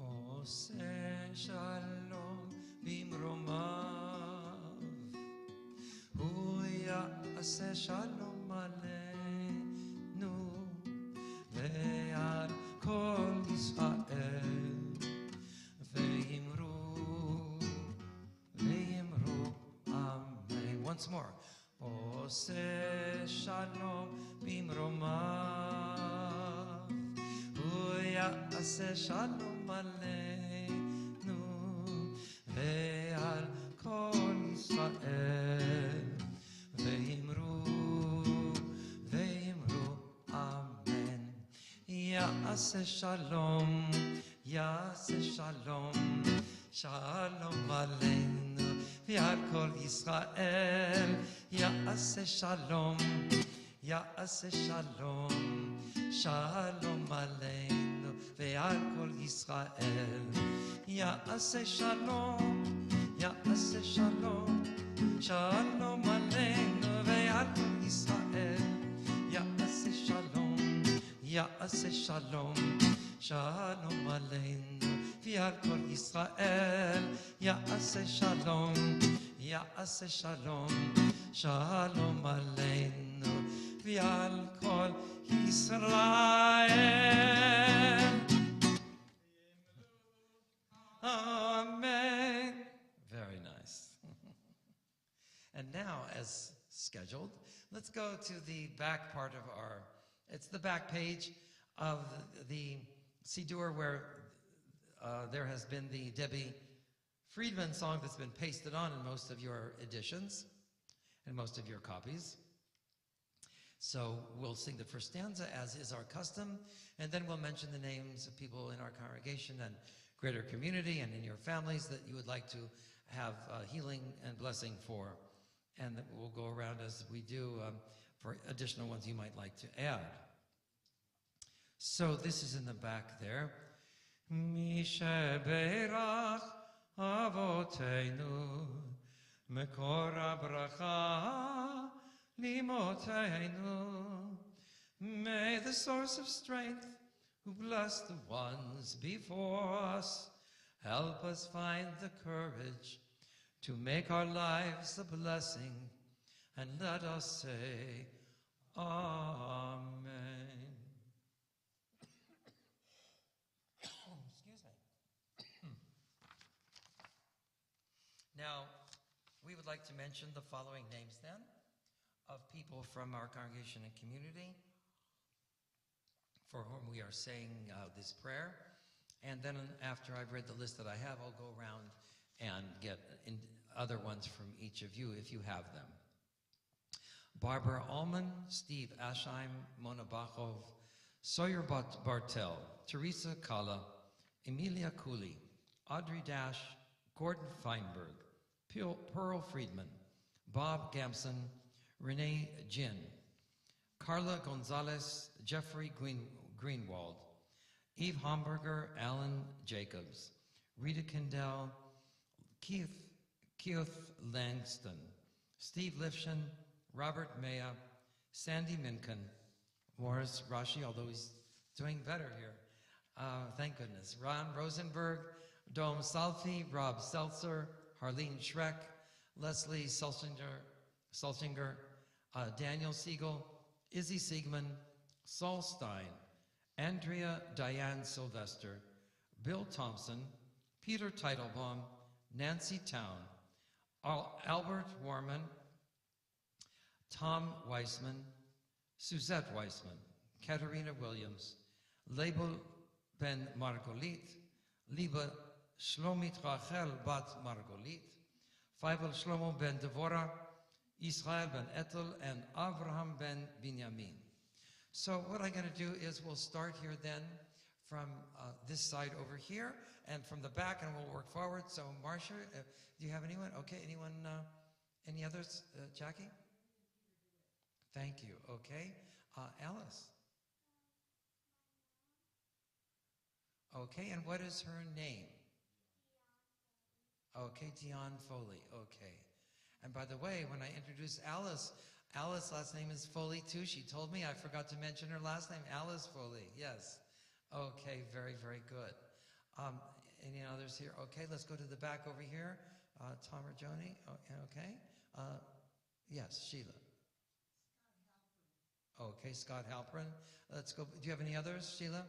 Oseh Shalom bimromav, hu ya'aseh shalom aleinu ve'al kol Yisrael, ve'imru amen. Once more. Oseh shalom bimromav, hu ya'aseh shalom aleinu ve'al kol Yisrael, ve'imru amen. Ya'aseh shalom, Shalom aleinu v'al kol Yisrael. Ya'aseh shalom, ya'aseh shalom. Shalom aleinu v'al kol Yisrael. Ya'aseh shalom, ya'aseh shalom. Shalom aleinu v'al kol Yisrael. Ya'aseh shalom, ya'aseh shalom. Shalom aleinu v'al kol Yisrael. Ya'aseh shalom, ya'aseh shalom. Shalom aleinu v'al kol Yisrael. Amen. Very nice. And now, as scheduled, let's go to the back part of it's the back page of the Siddur where there has been the Debbie Friedman song that's been pasted on in most of your editions and most of your copies. So we'll sing the first stanza, as is our custom, and then we'll mention the names of people in our congregation and greater community and in your families that you would like to have healing and blessing for. And we'll go around as we do for additional ones you might like to add. So this is in the back there. Mishe Beirach Avoteinu Mekor HaBracha Limoteinu. May the source of strength, who blessed the ones before us, help us find the courage to make our lives a blessing, and let us say, Amen. Excuse me. Now, we would like to mention the following names then of people from our congregation and community for whom we are saying this prayer. And then after I've read the list that I have, I'll go around and get other ones from each of you if you have them. Barbara Allman, Steve Asheim, Mona Bachov, Sawyer Bartel, Teresa Kala, Emilia Cooley, Audrey Dash, Gordon Feinberg, Pearl Friedman, Bob Gamson, Renee Jin, Carla Gonzalez, Jeffrey Greenwald, Eve Homburger, Alan Jacobs, Rita Kendall, Keith Langston, Steve Lifshin, Robert Maya, Sandy Minkin, Morris Rashi, although he's doing better here. Thank goodness. Ron Rosenberg, Dome Salfi, Rob Seltzer, Harleen Schreck, Leslie Sulsinger, Daniel Siegel, Izzy Siegman, Saul Stein, Andrea Diane Sylvester, Bill Thompson, Peter Teitelbaum, Nancy Town, Albert Warman, Tom Weissman, Suzette Weissman, Katerina Williams, Label Ben Margolit, Liebe Shlomit Rachel Bat Margolit, Feibel Shlomo Ben Devora, Israel Ben Etel, and Avraham Ben Binyamin. So what I'm going to do is we'll start here then from this side over here and from the back, and we'll work forward. So Marcia, do you have anyone? Okay, anyone, any others? Jackie? Thank you. Okay. Alice? Okay, and what is her name? Okay, Dion Foley. Okay. And by the way, when I introduced Alice's last name is Foley too. She told me I forgot to mention her last name, Alice Foley. Yes. Okay, very, very good. Any others here? Okay, let's go to the back over here. Tom or Joni? Okay. Yes, Sheila. Okay, Scott Halpern. Let's go. Do you have any others, Sheila?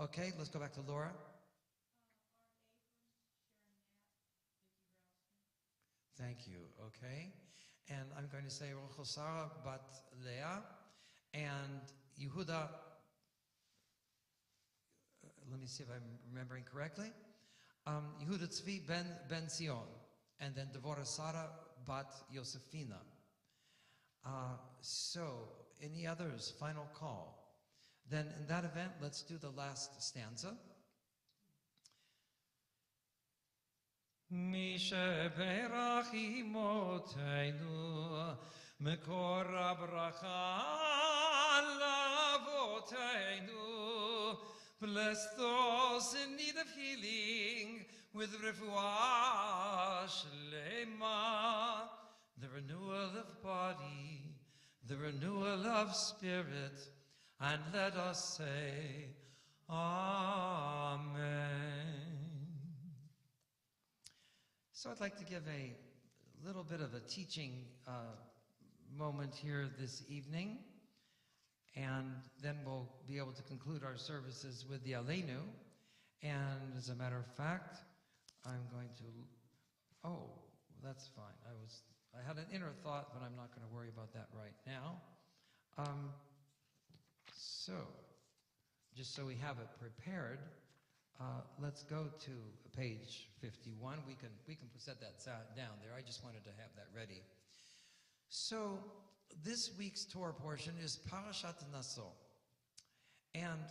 Okay, let's go back to Laura. Thank you. Okay. And I'm going to say Rochosara Bat Leah and Yehuda. Let me see if I'm remembering correctly. Yehuda Tzvi Ben Sion, and then Devora Sara Bat Yosefina. So, any others? Final call. Then in that event, let's do the last stanza. Mi sheberach imotenu, mekor habracha lavotenu. Bless those in need of healing with refuah shlema, the renewal of body, the renewal of spirit, and let us say, Amen. So I'd like to give a little bit of a teaching moment here this evening, and then we'll be able to conclude our services with the Aleinu. And as a matter of fact, I'm going to, oh, that's fine. I had an inner thought, but I'm not going to worry about that right now. So, just so we have it prepared, let's go to page 51. We can set that down there. I just wanted to have that ready. So, this week's Torah portion is Parashat Naso. And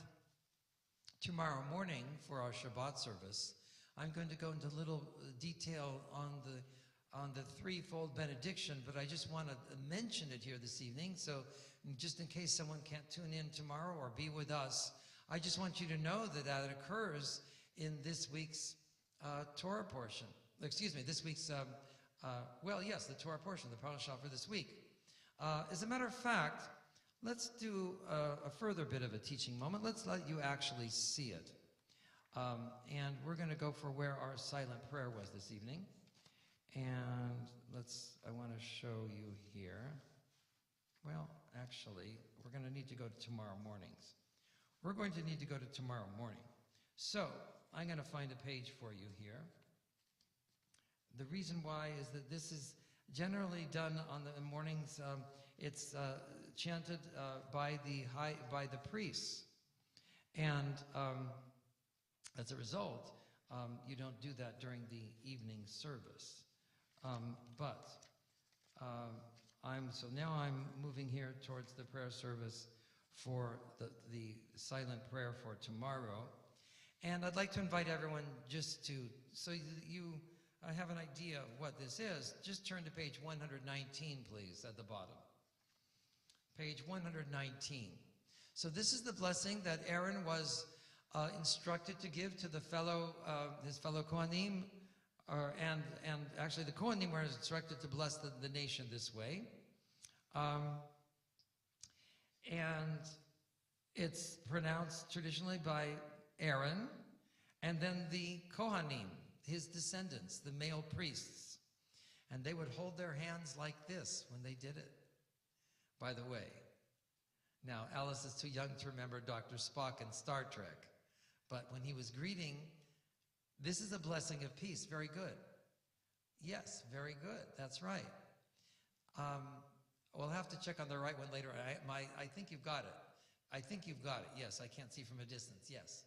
tomorrow morning for our Shabbat service, I'm going to go into little detail on the threefold benediction, but I just want to mention it here this evening. So just in case someone can't tune in tomorrow or be with us, I just want you to know that that occurs in this week's Torah portion. Excuse me, this week's, the Torah portion, the parasha for this week. As a matter of fact, let's do a further bit of a teaching moment. Let's let you actually see it. And we're going to go for where our silent prayer was this evening. And I want to show you here. Well, actually, we're going to need to go to tomorrow morning's. We're going to need to go to tomorrow morning. So, I'm going to find a page for you here. The reason why is that this is generally done on the mornings. It's chanted by the priests. And as a result, you don't do that during the evening service. So now I'm moving here towards the prayer service for the silent prayer for tomorrow. And I'd like to invite everyone just to, so you have an idea of what this is, just turn to page 119, please, at the bottom. Page 119. So this is the blessing that Aaron was instructed to give to his fellow Kohanim, and actually the Kohanim were instructed to bless the nation this way. And it's pronounced traditionally by Aaron, and then the Kohanim, his descendants, the male priests. And they would hold their hands like this when they did it, by the way. Now, Alice is too young to remember Dr. Spock in Star Trek, but when he was greeting, this is a blessing of peace. Very good. Yes, very good. That's right. We'll have to check on the right one later. I think you've got it. I think you've got it. Yes, I can't see from a distance. Yes.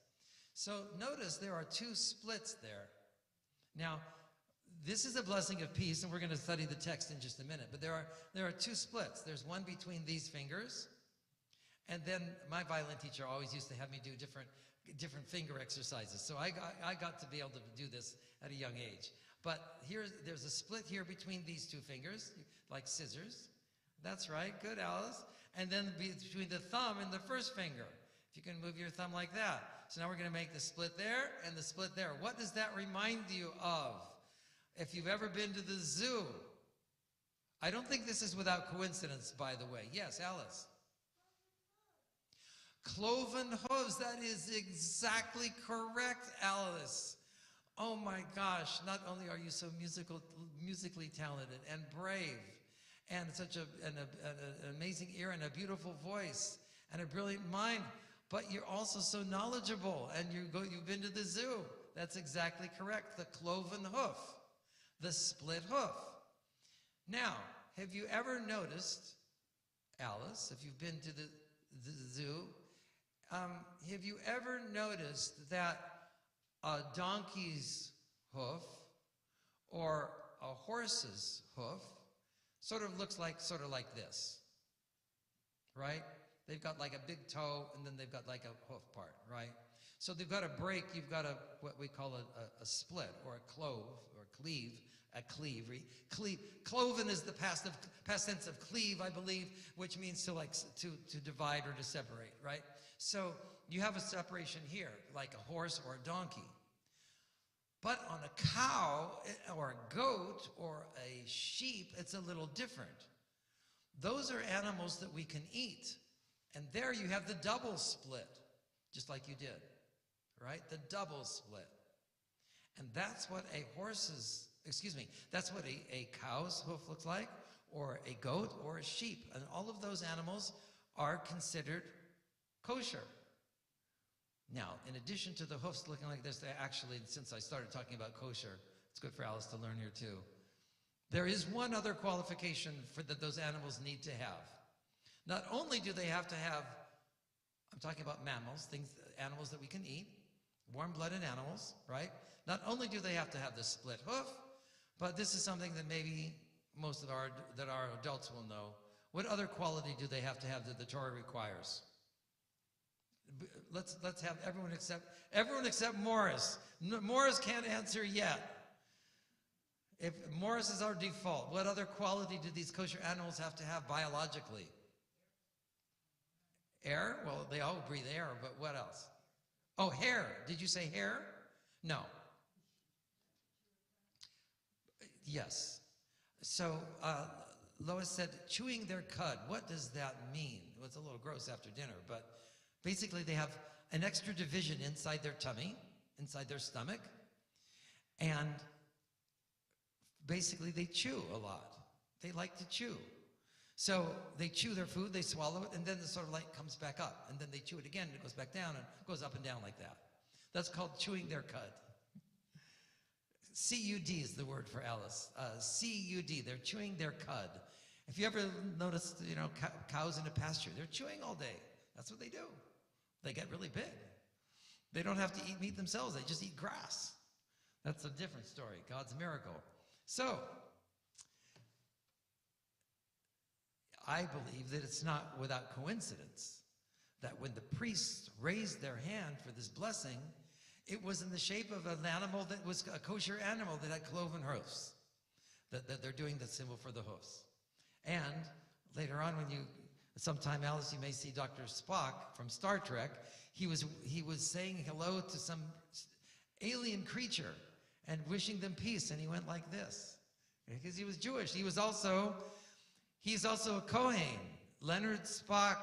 So notice there are two splits there. Now, this is a blessing of peace, and we're going to study the text in just a minute. But there are two splits. There's one between these fingers, and then my violin teacher always used to have me do different finger exercises. So I got to be able to do this at a young age. But there's a split here between these two fingers, like scissors. That's right. Good, Alice. And then between the thumb and the first finger. If you can move your thumb like that. So now we're going to make the split there and the split there. What does that remind you of? If you've ever been to the zoo. I don't think this is without coincidence, by the way. Yes, Alice. Cloven hooves. That is exactly correct, Alice. Oh my gosh. Not only are you so musically talented and brave, and such an amazing ear and a beautiful voice and a brilliant mind, but you're also so knowledgeable, and you've been to the zoo. That's exactly correct. The cloven hoof, the split hoof. Now, have you ever noticed, Alice, if you've been to the zoo, have you ever noticed that a donkey's hoof or a horse's hoof sort of looks like this, right? They've got like a big toe, and then they've got like a hoof part, right? So they've got a break, you've got what we call a split, or a clove, or cleave, a cleave. Cloven is the past tense of cleave, I believe, which means to divide or to separate, right? So you have a separation here, like a horse or a donkey. But on a cow or a goat or a sheep, it's a little different. Those are animals that we can eat. And there you have the double split, just like you did, right? The double split. And that's what that's what a cow's hoof looks like, or a goat, or a sheep. And all of those animals are considered kosher. Now, in addition to the hoofs looking like this, they actually, since I started talking about kosher, it's good for Alice to learn here too. There is one other qualification that those animals need to have. Not only do they have to have, I'm talking about mammals, animals that we can eat, warm-blooded animals, right? Not only do they have to have the split hoof, but this is something that maybe most of our adults will know. What other quality do they have to have that the Torah requires? Let's have everyone except Morris. Morris can't answer yet. If Morris is our default, what other quality do these kosher animals have to have biologically? Air? Well, they all breathe air, but what else? Oh, hair. Did you say hair? No. Yes. So Lois said, chewing their cud. What does that mean? Well, it's a little gross after dinner, but basically they have an extra division inside their tummy, inside their stomach, and basically they chew a lot. They like to chew. So they chew their food, they swallow it, and then it sort of like comes back up. And then they chew it again, and it goes back down, and it goes up and down like that. That's called chewing their cud. C-U-D is the word for Alice. C-U-D, they're chewing their cud. If you ever noticed, cows in a pasture, they're chewing all day. That's what they do. They get really big. They don't have to eat meat themselves, they just eat grass. That's a different story, God's miracle. So, I believe that it's not without coincidence that when the priests raised their hand for this blessing, it was in the shape of an animal that was a kosher animal that had cloven hoofs. That they're doing the symbol for the hoofs. And later on, sometime, Alice, you may see Dr. Spock from Star Trek. He was saying hello to some alien creature and wishing them peace, and he went like this because he was Jewish. He's also a Kohen. Leonard Spock,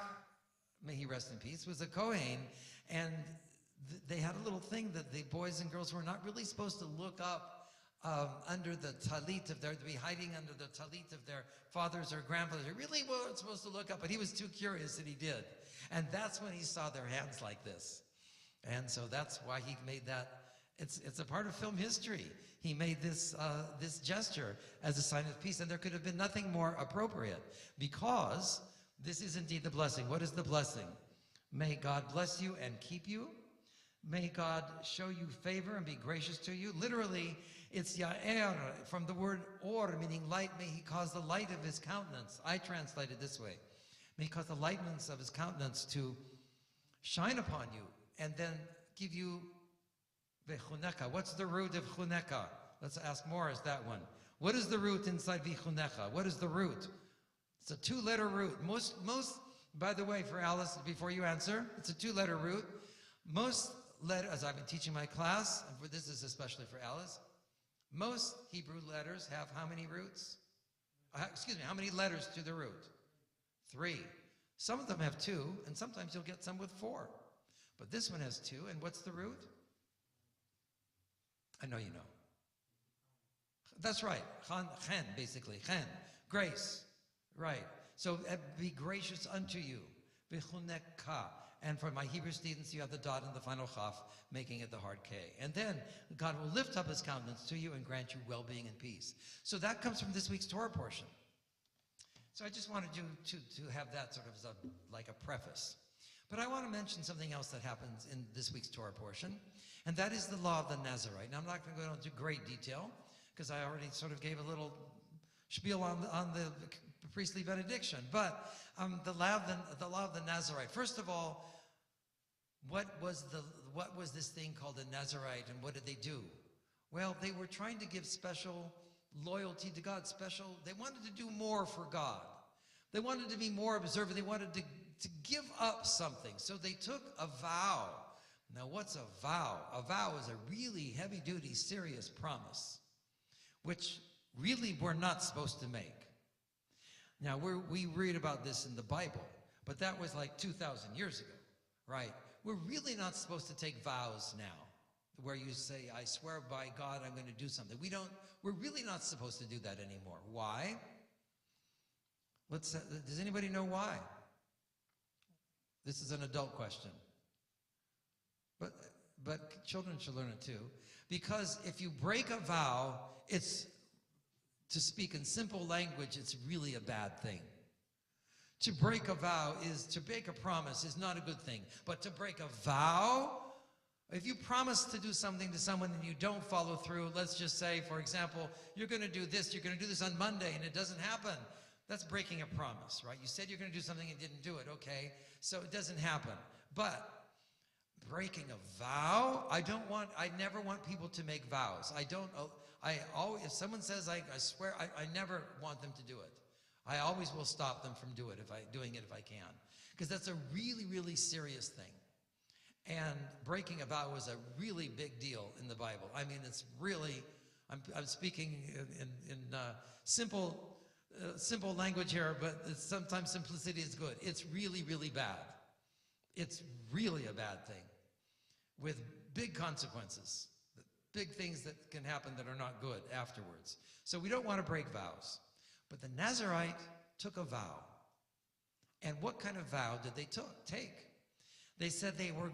may he rest in peace, was a Kohen, and they had a little thing that the boys and girls were not really supposed to look up under the talit of to be hiding under the talit of their fathers or grandfathers. They really weren't supposed to look up, but he was too curious that he did. And that's when he saw their hands like this. And so that's why he made that. It's a part of film history. He made this gesture as a sign of peace, and there could have been nothing more appropriate, because this is indeed the blessing. What is the blessing? May God bless you and keep you. May God show you favor and be gracious to you. Literally, it's Ya'er, from the word or, meaning light. May he cause the light of his countenance. I translate it this way. May he cause the lightness of his countenance to shine upon you, and then give you v'chuneka. What's the root of chuneka? Let's ask Morris that one. What is the root inside v'chuneka? What is the root? It's a two-letter root. Most, by the way, for Alice, before you answer, it's a two-letter root. Most letters, as I've been teaching my class, and this is especially for Alice, most Hebrew letters have how many roots? How many letters to the root? 3. Some of them have 2, and sometimes you'll get some with 4. But this one has 2, and what's the root? I know you know. That's right. Chen, basically. Chen. Grace. Right. So be gracious unto you. B'chuneka. And for my Hebrew students, you have the dot in the final chaf, making it the hard K. And then God will lift up his countenance to you and grant you well-being and peace. So that comes from this week's Torah portion. So I just wanted you to have that sort of as like a preface. But I want to mention something else that happens in this week's Torah portion, and that is the law of the Nazarite. Now, I'm not going to go into great detail, because I already sort of gave a little spiel on the priestly benediction. But the law of the Nazarite. First of all, what was what was this thing called a Nazirite, and what did they do? Well, they were trying to give special loyalty to God, they wanted to do more for God. They wanted to be more observant. They wanted to give up something. So they took a vow. Now, what's a vow? A vow is a really heavy-duty, serious promise, which really we're not supposed to make. Now, we read about this in the Bible, but that was like 2,000 years ago, right? We're really not supposed to take vows now, where you say, I swear by God I'm going to do something. We're really not supposed to do that anymore. Why? Does anybody know why? This is an adult question. But children should learn it too. Because if you break a vow, to speak in simple language, it's really a bad thing. To break a promise is not a good thing. But to break a vow, if you promise to do something to someone and you don't follow through, let's just say, for example, you're going to do this on Monday, and it doesn't happen. That's breaking a promise, right? You said you're going to do something and didn't do it, okay? So it doesn't happen. But breaking a vow, I never want people to make vows. If someone says, I swear, I never want them to do it. I always will stop them from doing it if I can. Because that's a really, really serious thing. And breaking a vow was a really big deal in the Bible. I mean, it's really, I'm speaking in simple language here, but sometimes simplicity is good. It's really, really bad. It's really a bad thing with big consequences, big things that can happen that are not good afterwards. So we don't want to break vows. But the Nazirite took a vow. And what kind of vow did they take? They said they were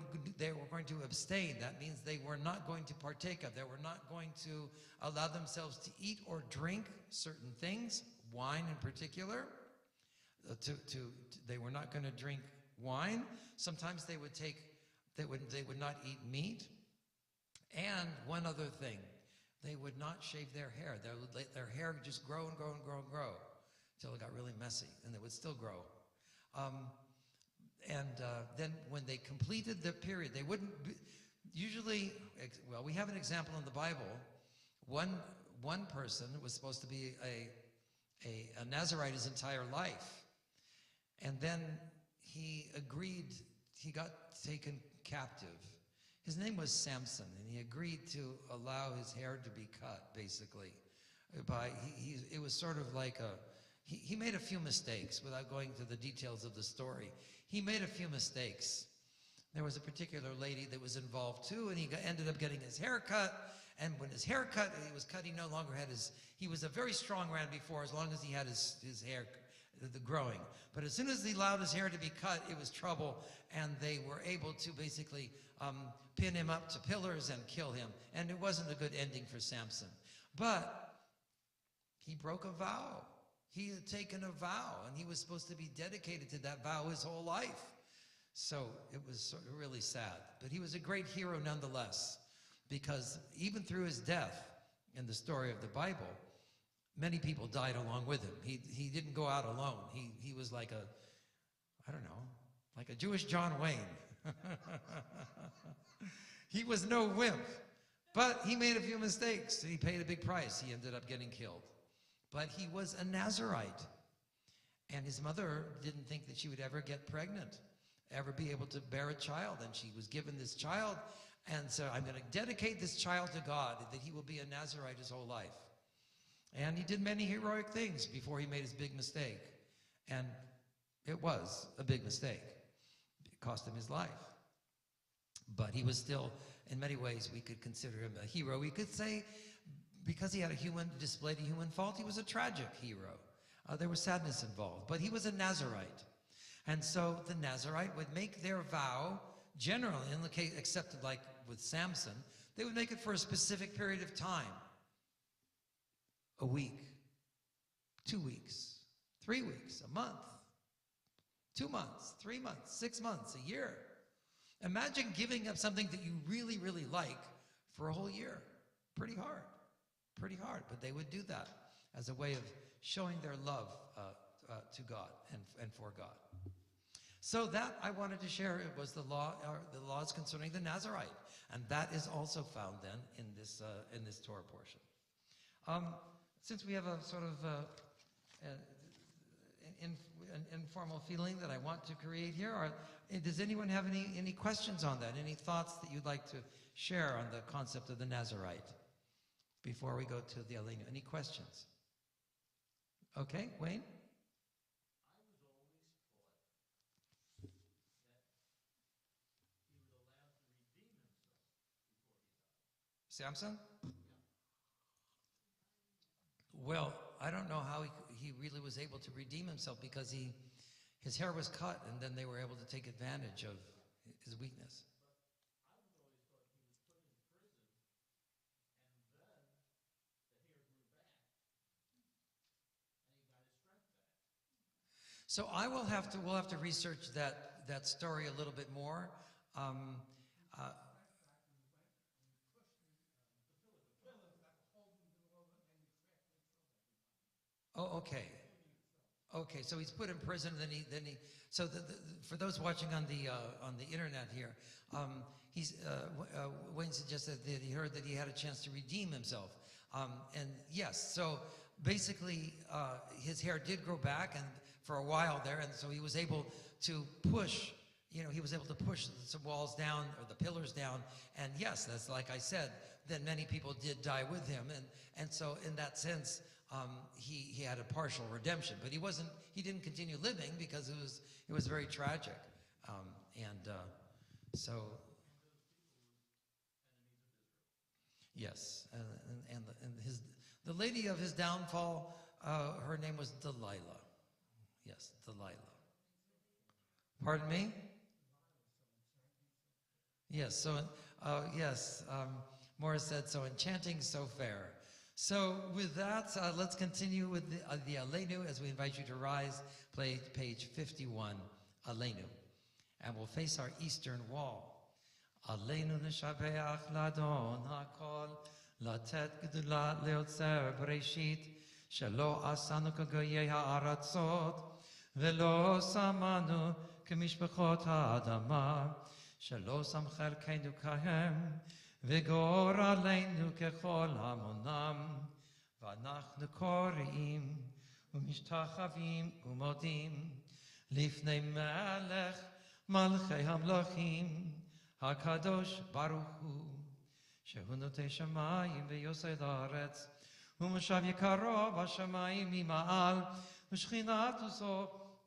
going to abstain. That means they were not going to partake of. They were not going to allow themselves to eat or drink certain things, wine in particular. They were not going to drink wine. Sometimes they would not eat meat. And one other thing, they would not shave their hair. They would let their hair just grow and grow and grow and grow until it got really messy, and it would still grow. Then when they completed the period, they wouldn't usually, well, we have an example in the Bible. One person was supposed to be a Nazirite his entire life. And then he got taken captive. His name was Samson, and he agreed to allow his hair to be cut, basically. It was sort of like he made a few mistakes without going to the details of the story. He made a few mistakes. There was a particular lady that was involved too, and he ended up getting his hair cut. And when his hair was cut, he no longer had he was a very strong man before, as long as he had his hair growing. But as soon as he allowed his hair to be cut, it was trouble, and they were able to basically pin him up to pillars and kill him. And it wasn't a good ending for Samson. But he broke a vow. He had taken a vow, and he was supposed to be dedicated to that vow his whole life. So it was sort of really sad. But he was a great hero nonetheless, because even through his death in the story of the Bible, many people died along with him. He didn't go out alone. He was like like a Jewish John Wayne. He was no wimp, but he made a few mistakes, and he paid a big price. He ended up getting killed. But he was a Nazirite, and his mother didn't think that she would ever get pregnant, ever be able to bear a child, and she was given this child, and so I'm going to dedicate this child to God, that he will be a Nazirite his whole life. And he did many heroic things before he made his big mistake, and it was a big mistake. It cost him his life. But he was still, in many ways, we could consider him a hero. We could say, because he had displayed a human fault, he was a tragic hero. There was sadness involved, but he was a Nazirite. And so the Nazirite would make their vow, generally, in the case, except like with Samson, they would make it for a specific period of time. A week, 2 weeks, 3 weeks, a month, 2 months, 3 months, 6 months, a year. Imagine giving up something that you really, really like for a whole year. Pretty hard, but they would do that as a way of showing their love to God and for God. So that I wanted to share. It was the laws concerning the Nazarite, and that is also found then in this Torah portion. Since we have a sort of an informal feeling that I want to create here, does anyone have any questions on that? Any thoughts that you'd like to share on the concept of the Nazarite before we go to the Aleinu? Any questions? Okay, Wayne? Samson? Well, I don't know how he really was able to redeem himself, because his hair was cut, and then they were able to take advantage of his weakness. So we'll have to research that story a little bit more. Oh, okay. Okay, so he's put in prison. So for those watching on the internet here, Wayne suggested that he heard that he had a chance to redeem himself, and yes. So basically, his hair did grow back, and for a while there, and so he was able to push. He was able to push some walls down, or the pillars down, and yes, that's like I said. Then many people did die with him, and so in that sense. He had a partial redemption, but he didn't continue living, because it was very tragic, so yes, and the lady of his downfall, her name was Delilah. Yes, Delilah. Pardon me? Yes. So yes, Morris said, "So enchanting, so fair." So with that, let's continue with the Aleinu as we invite you to rise, play page 51, Aleinu. And we'll face our eastern wall. Aleinu neshabeach ladon hakol, latet gedulat leotzer bereshit, shelo asanu kagoyei ha'aratzot, velo samanu kemishpachot ha'adama, shelo samcher keinu kahem, וגור עלינו ככל המונם, ואנחנו קוראים ומשתחווים ומודים לפני מלך מלכי המלכים, הקדוש ברוך הוא, שהוא נוטה שמיים ויוסד הארץ, ומשב יקרו בשמיים ממעל,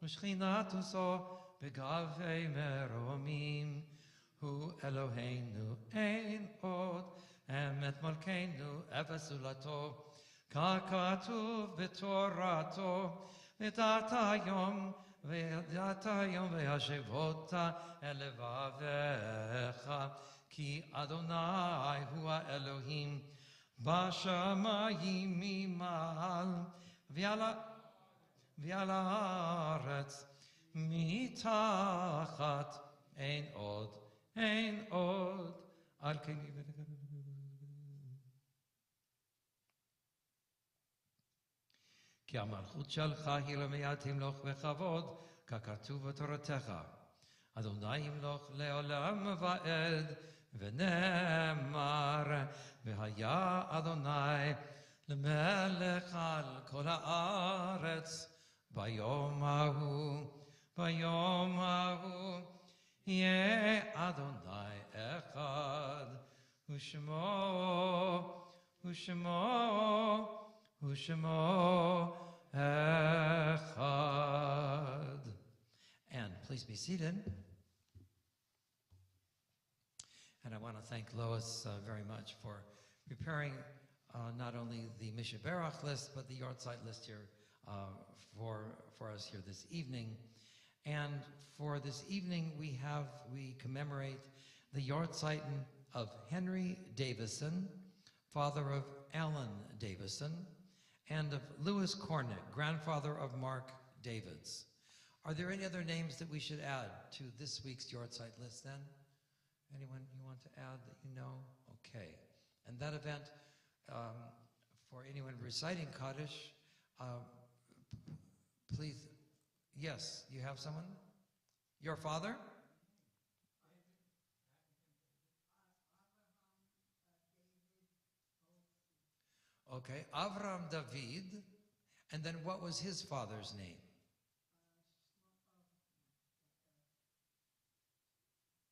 ושכינתו זו בגבי מרומים. הוא אלוהינו, אין עוד, אמת מלכנו, אפס זולתו, ככתוב בתורתו, ודעת היום והשבות אל לבביך, כי אדוני הוא האלוהים, בשמיים ממעל, ועל הארץ מתחת, אין עוד. Ein od al כי המלכות שלך היא למעט תמלוך בכבוד, ככתוב בתורתך. אדוני ימלוך לעולם ועד, ונאמר, והיה אדוני למלך על כל הארץ, ביום ההוא, יהיה אדוני אחד, ושמו אחד. And please be seated. And I want to thank Lois very much for preparing not only the Mishnah Berach list, but the Yortzeit list here for us here this evening. And for this evening, we commemorate the Yortzeiten of Henry Davison, father of Alan Davison, and of Lewis Cornick, grandfather of Mark Davids. Are there any other names that we should add to this week's Yortzeit list then? Anyone you want to add that you know? Okay. And that event, for anyone reciting Kaddish, please. Yes, you have someone? Your father? Okay, Avram David. And then what was his father's name?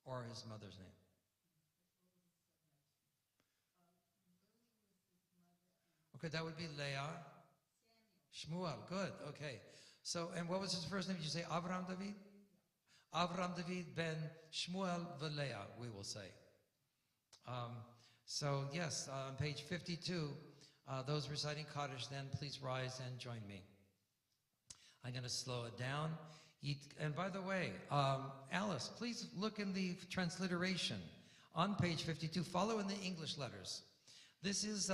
Or his mother's name? Okay, that would be Leah. Shmuel, good, okay. So, and what was his first name? Did you say Avram David? Avram David ben Shmuel Veleah, we will say. So, yes, on page 52, those reciting Kaddish, then please rise and join me. I'm going to slow it down. And by the way, Alice, please look in the transliteration on page 52. Follow in the English letters. This is,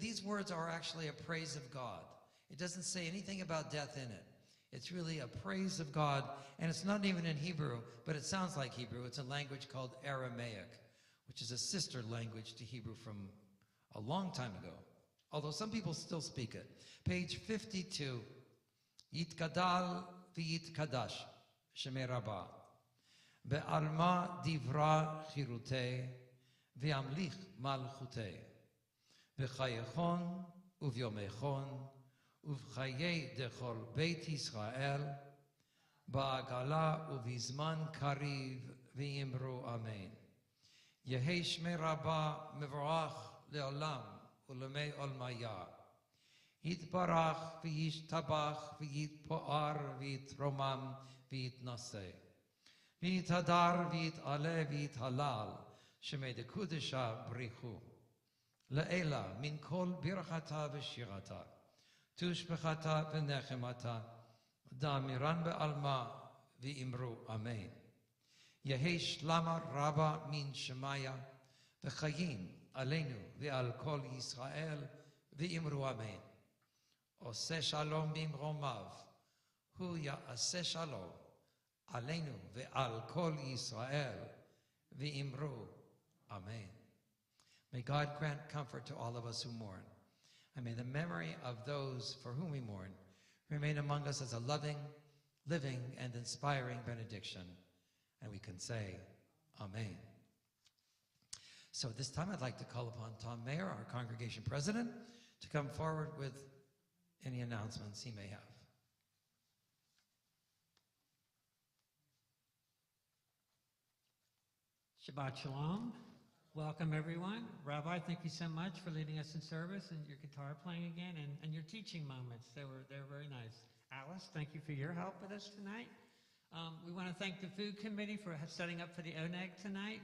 these words are actually a praise of God. It doesn't say anything about death in it. It's really a praise of God, and it's not even in Hebrew, but it sounds like Hebrew. It's a language called Aramaic, which is a sister language to Hebrew from a long time ago, although some people still speak it. Page 52, Yitkadal v'yitkadash, Shemei Rabbah, Be'alma divra chirutei, v'yamlich malchutei, v'chayechon uvyomechon, uv'chayei dechol Beit Yisrael, ba'agala uvizman kariv v'yimru amen. Yehei Shmei Rabbah mevorach le'olam u'lemei olmaya. Yitbarach v'yishtabach v'yitpo'ar v'yitromam v'yitnaseh. V'yitadar v'yit'aleh v'yithalal shemei dekudesha brichu. Le'ela min kol birchata v'shirata. Tushbechata v'nechemata. Da'amiran be'alma v'imru amen. Yehei shlama rabba min shemaya v'chayim aleinu ve'al kol Yisrael v'imru amen. Oseh shalom bimromav hu ya'aseh shalom aleinu ve'al kol Yisrael v'imru amen. May God grant comfort to all of us who mourn, and may the memory of those for whom we mourn remain among us as a loving, living, and inspiring benediction. And we can say, Amen. So this time I'd like to call upon Tom Mayer, our congregation president, to come forward with any announcements he may have. Shabbat Shalom. Welcome, everyone. Rabbi, thank you so much for leading us in service and your guitar playing again and your teaching moments. They were very nice. Alice, thank you for your help with us tonight. We want to thank the food committee for setting up for the oneg tonight.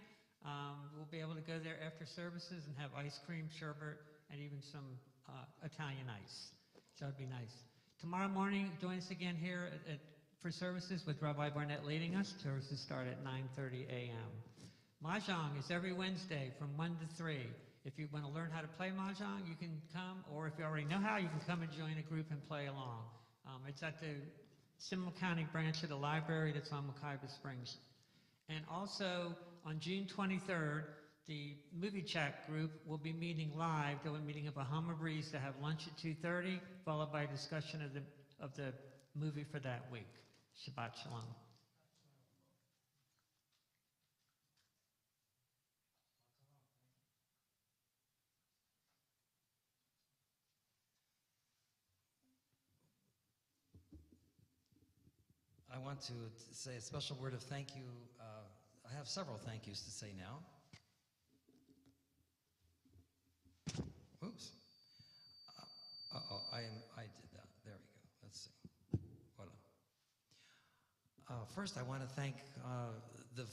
We'll be able to go there after services and have ice cream, sherbet, and even some Italian ice. So that'd be nice. Tomorrow morning, join us again here for services with Rabbi Barnett leading us. Services start at 9:30 a.m. Mahjong is every Wednesday from 1 to 3. If you want to learn how to play Mahjong, you can come, or if you already know how, you can come and join a group and play along. It's at the Seminole County branch of the library that's on Wekiva Springs. And also, on June 23rd, the movie chat group will be meeting live. They'll be meeting at Bahama Breeze to have lunch at 2:30, followed by a discussion of the movie for that week. Shabbat Shalom. I want to say a special word of thank you. I have several thank yous to say now. Oops. I did that. There we go. Let's see. Voila. First, I want to thank the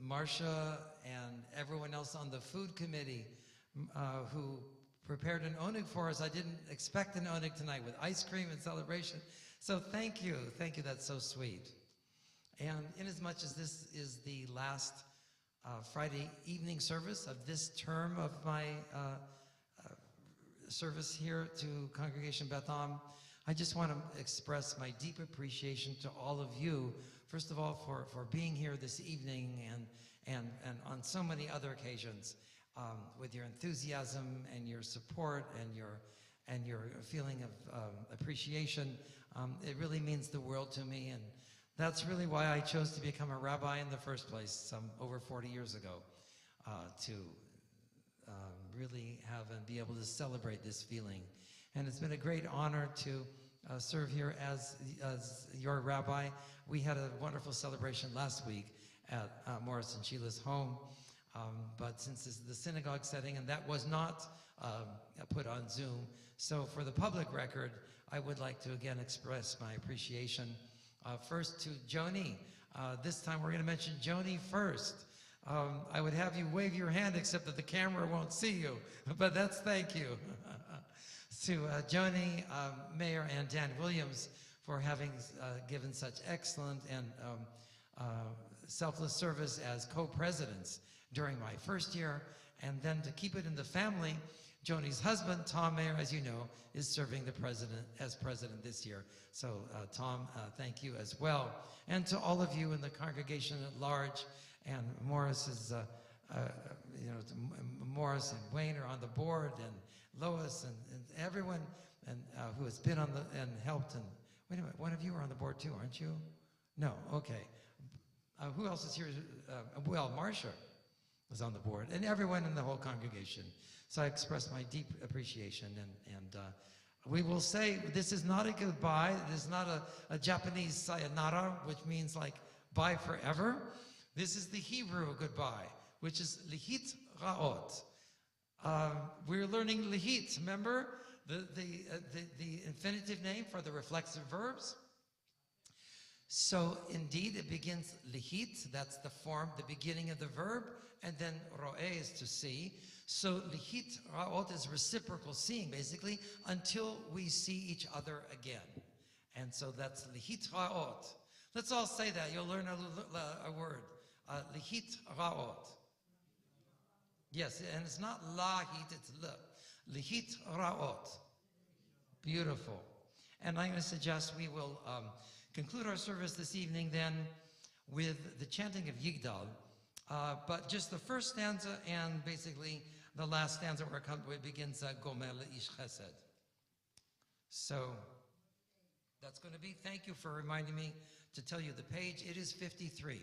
Marcia and everyone else on the food committee who prepared an oneg for us. I didn't expect an oneg tonight with ice cream and celebration. So thank you. Thank you. That's so sweet. And inasmuch as this is the last Friday evening service of this term of my service here to Congregation Beth Am, I just want to express my deep appreciation to all of you, first of all, for being here this evening and on so many other occasions with your enthusiasm and your support and your feeling of appreciation. It really means the world to me, and That's really why I chose to become a rabbi in the first place, some over 40 years ago, to really have and be able to celebrate this feeling. And it's been a great honor to serve here as your rabbi. We had a wonderful celebration last week at Morris and Sheila's home, but since this is the synagogue setting, and that was not put on Zoom, so for the public record, I would like to again express my appreciation first to Joni. This time we're going to mention Joni first. I would have you wave your hand, except that the camera won't see you, but that's thank you. To Joni, Mayor, and Dan Williams for having given such excellent and selfless service as co-presidents during my first year, and then to keep it in the family, Joni's husband, Tom Mayer, as you know, is serving the president as president this year. So Tom, thank you as well. And to all of you in the congregation at large, and Morris's, Morris and Wayne are on the board, and Lois and everyone and who has been on the and helped. And wait a minute, one of you are on the board too, aren't you? No, okay. Who else is here? Well, Marcia was on the board, and everyone in the whole congregation. So I express my deep appreciation, and we will say this is not a goodbye. This is not a Japanese sayonara, which means like bye forever. This is the Hebrew goodbye, which is lihit ra'ot. We're learning lihit, remember? The infinitive name for the reflexive verbs. So indeed, it begins lihit, that's the form, the beginning of the verb, and then ro'eh is to see. So lihit ra'ot is reciprocal seeing, basically, until we see each other again. And so that's lihit ra'ot. Let's all say that. You'll learn a word. Lihit ra'ot. Yes, and it's not lahit, it's le. Lihit ra'ot. Beautiful. And I'm going to suggest we will conclude our service this evening then with the chanting of Yigdal, but just the first stanza and basically the last stanza where it begins Gomer Ish Chesed. So that's going to be, thank you for reminding me to tell you the page. It is 53.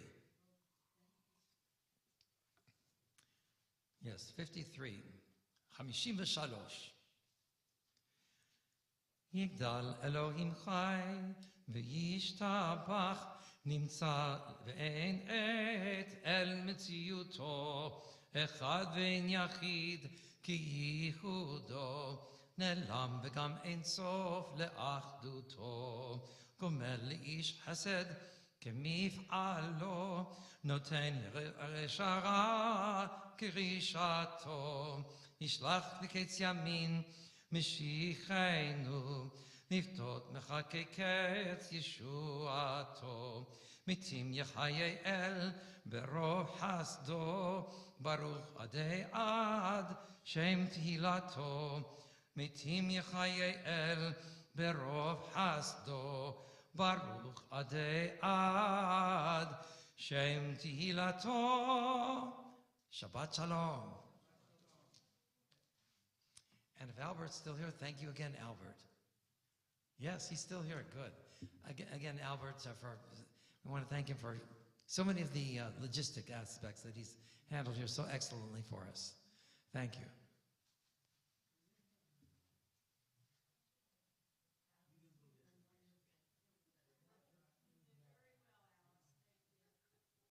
Yes, 53. 53. יגדל אלוהים חי וישתבח נמצא ואין עת אל מציאותו אחד ואין יחיד כי ייחודו נעלם וגם אין סוף לאחדותו גומר לאיש חסד כמפעלו נותן לרשע רע כרשעתו ישלח לקץ ימין משיחנו נפתות מחכה קץ ישועתו מתים יחיה אל ברוב חסדו ברוך עדי עד שם תהילתו מתים יחיה אל ברוב חסדו ברוך עדי עד שם תהילתו. Shabbat Shalom. And if Albert's still here, thank you again, Albert. Yes, he's still here. Good. Again, Albert, we want to thank him for so many of the logistic aspects that he's handled here so excellently for us. Thank you.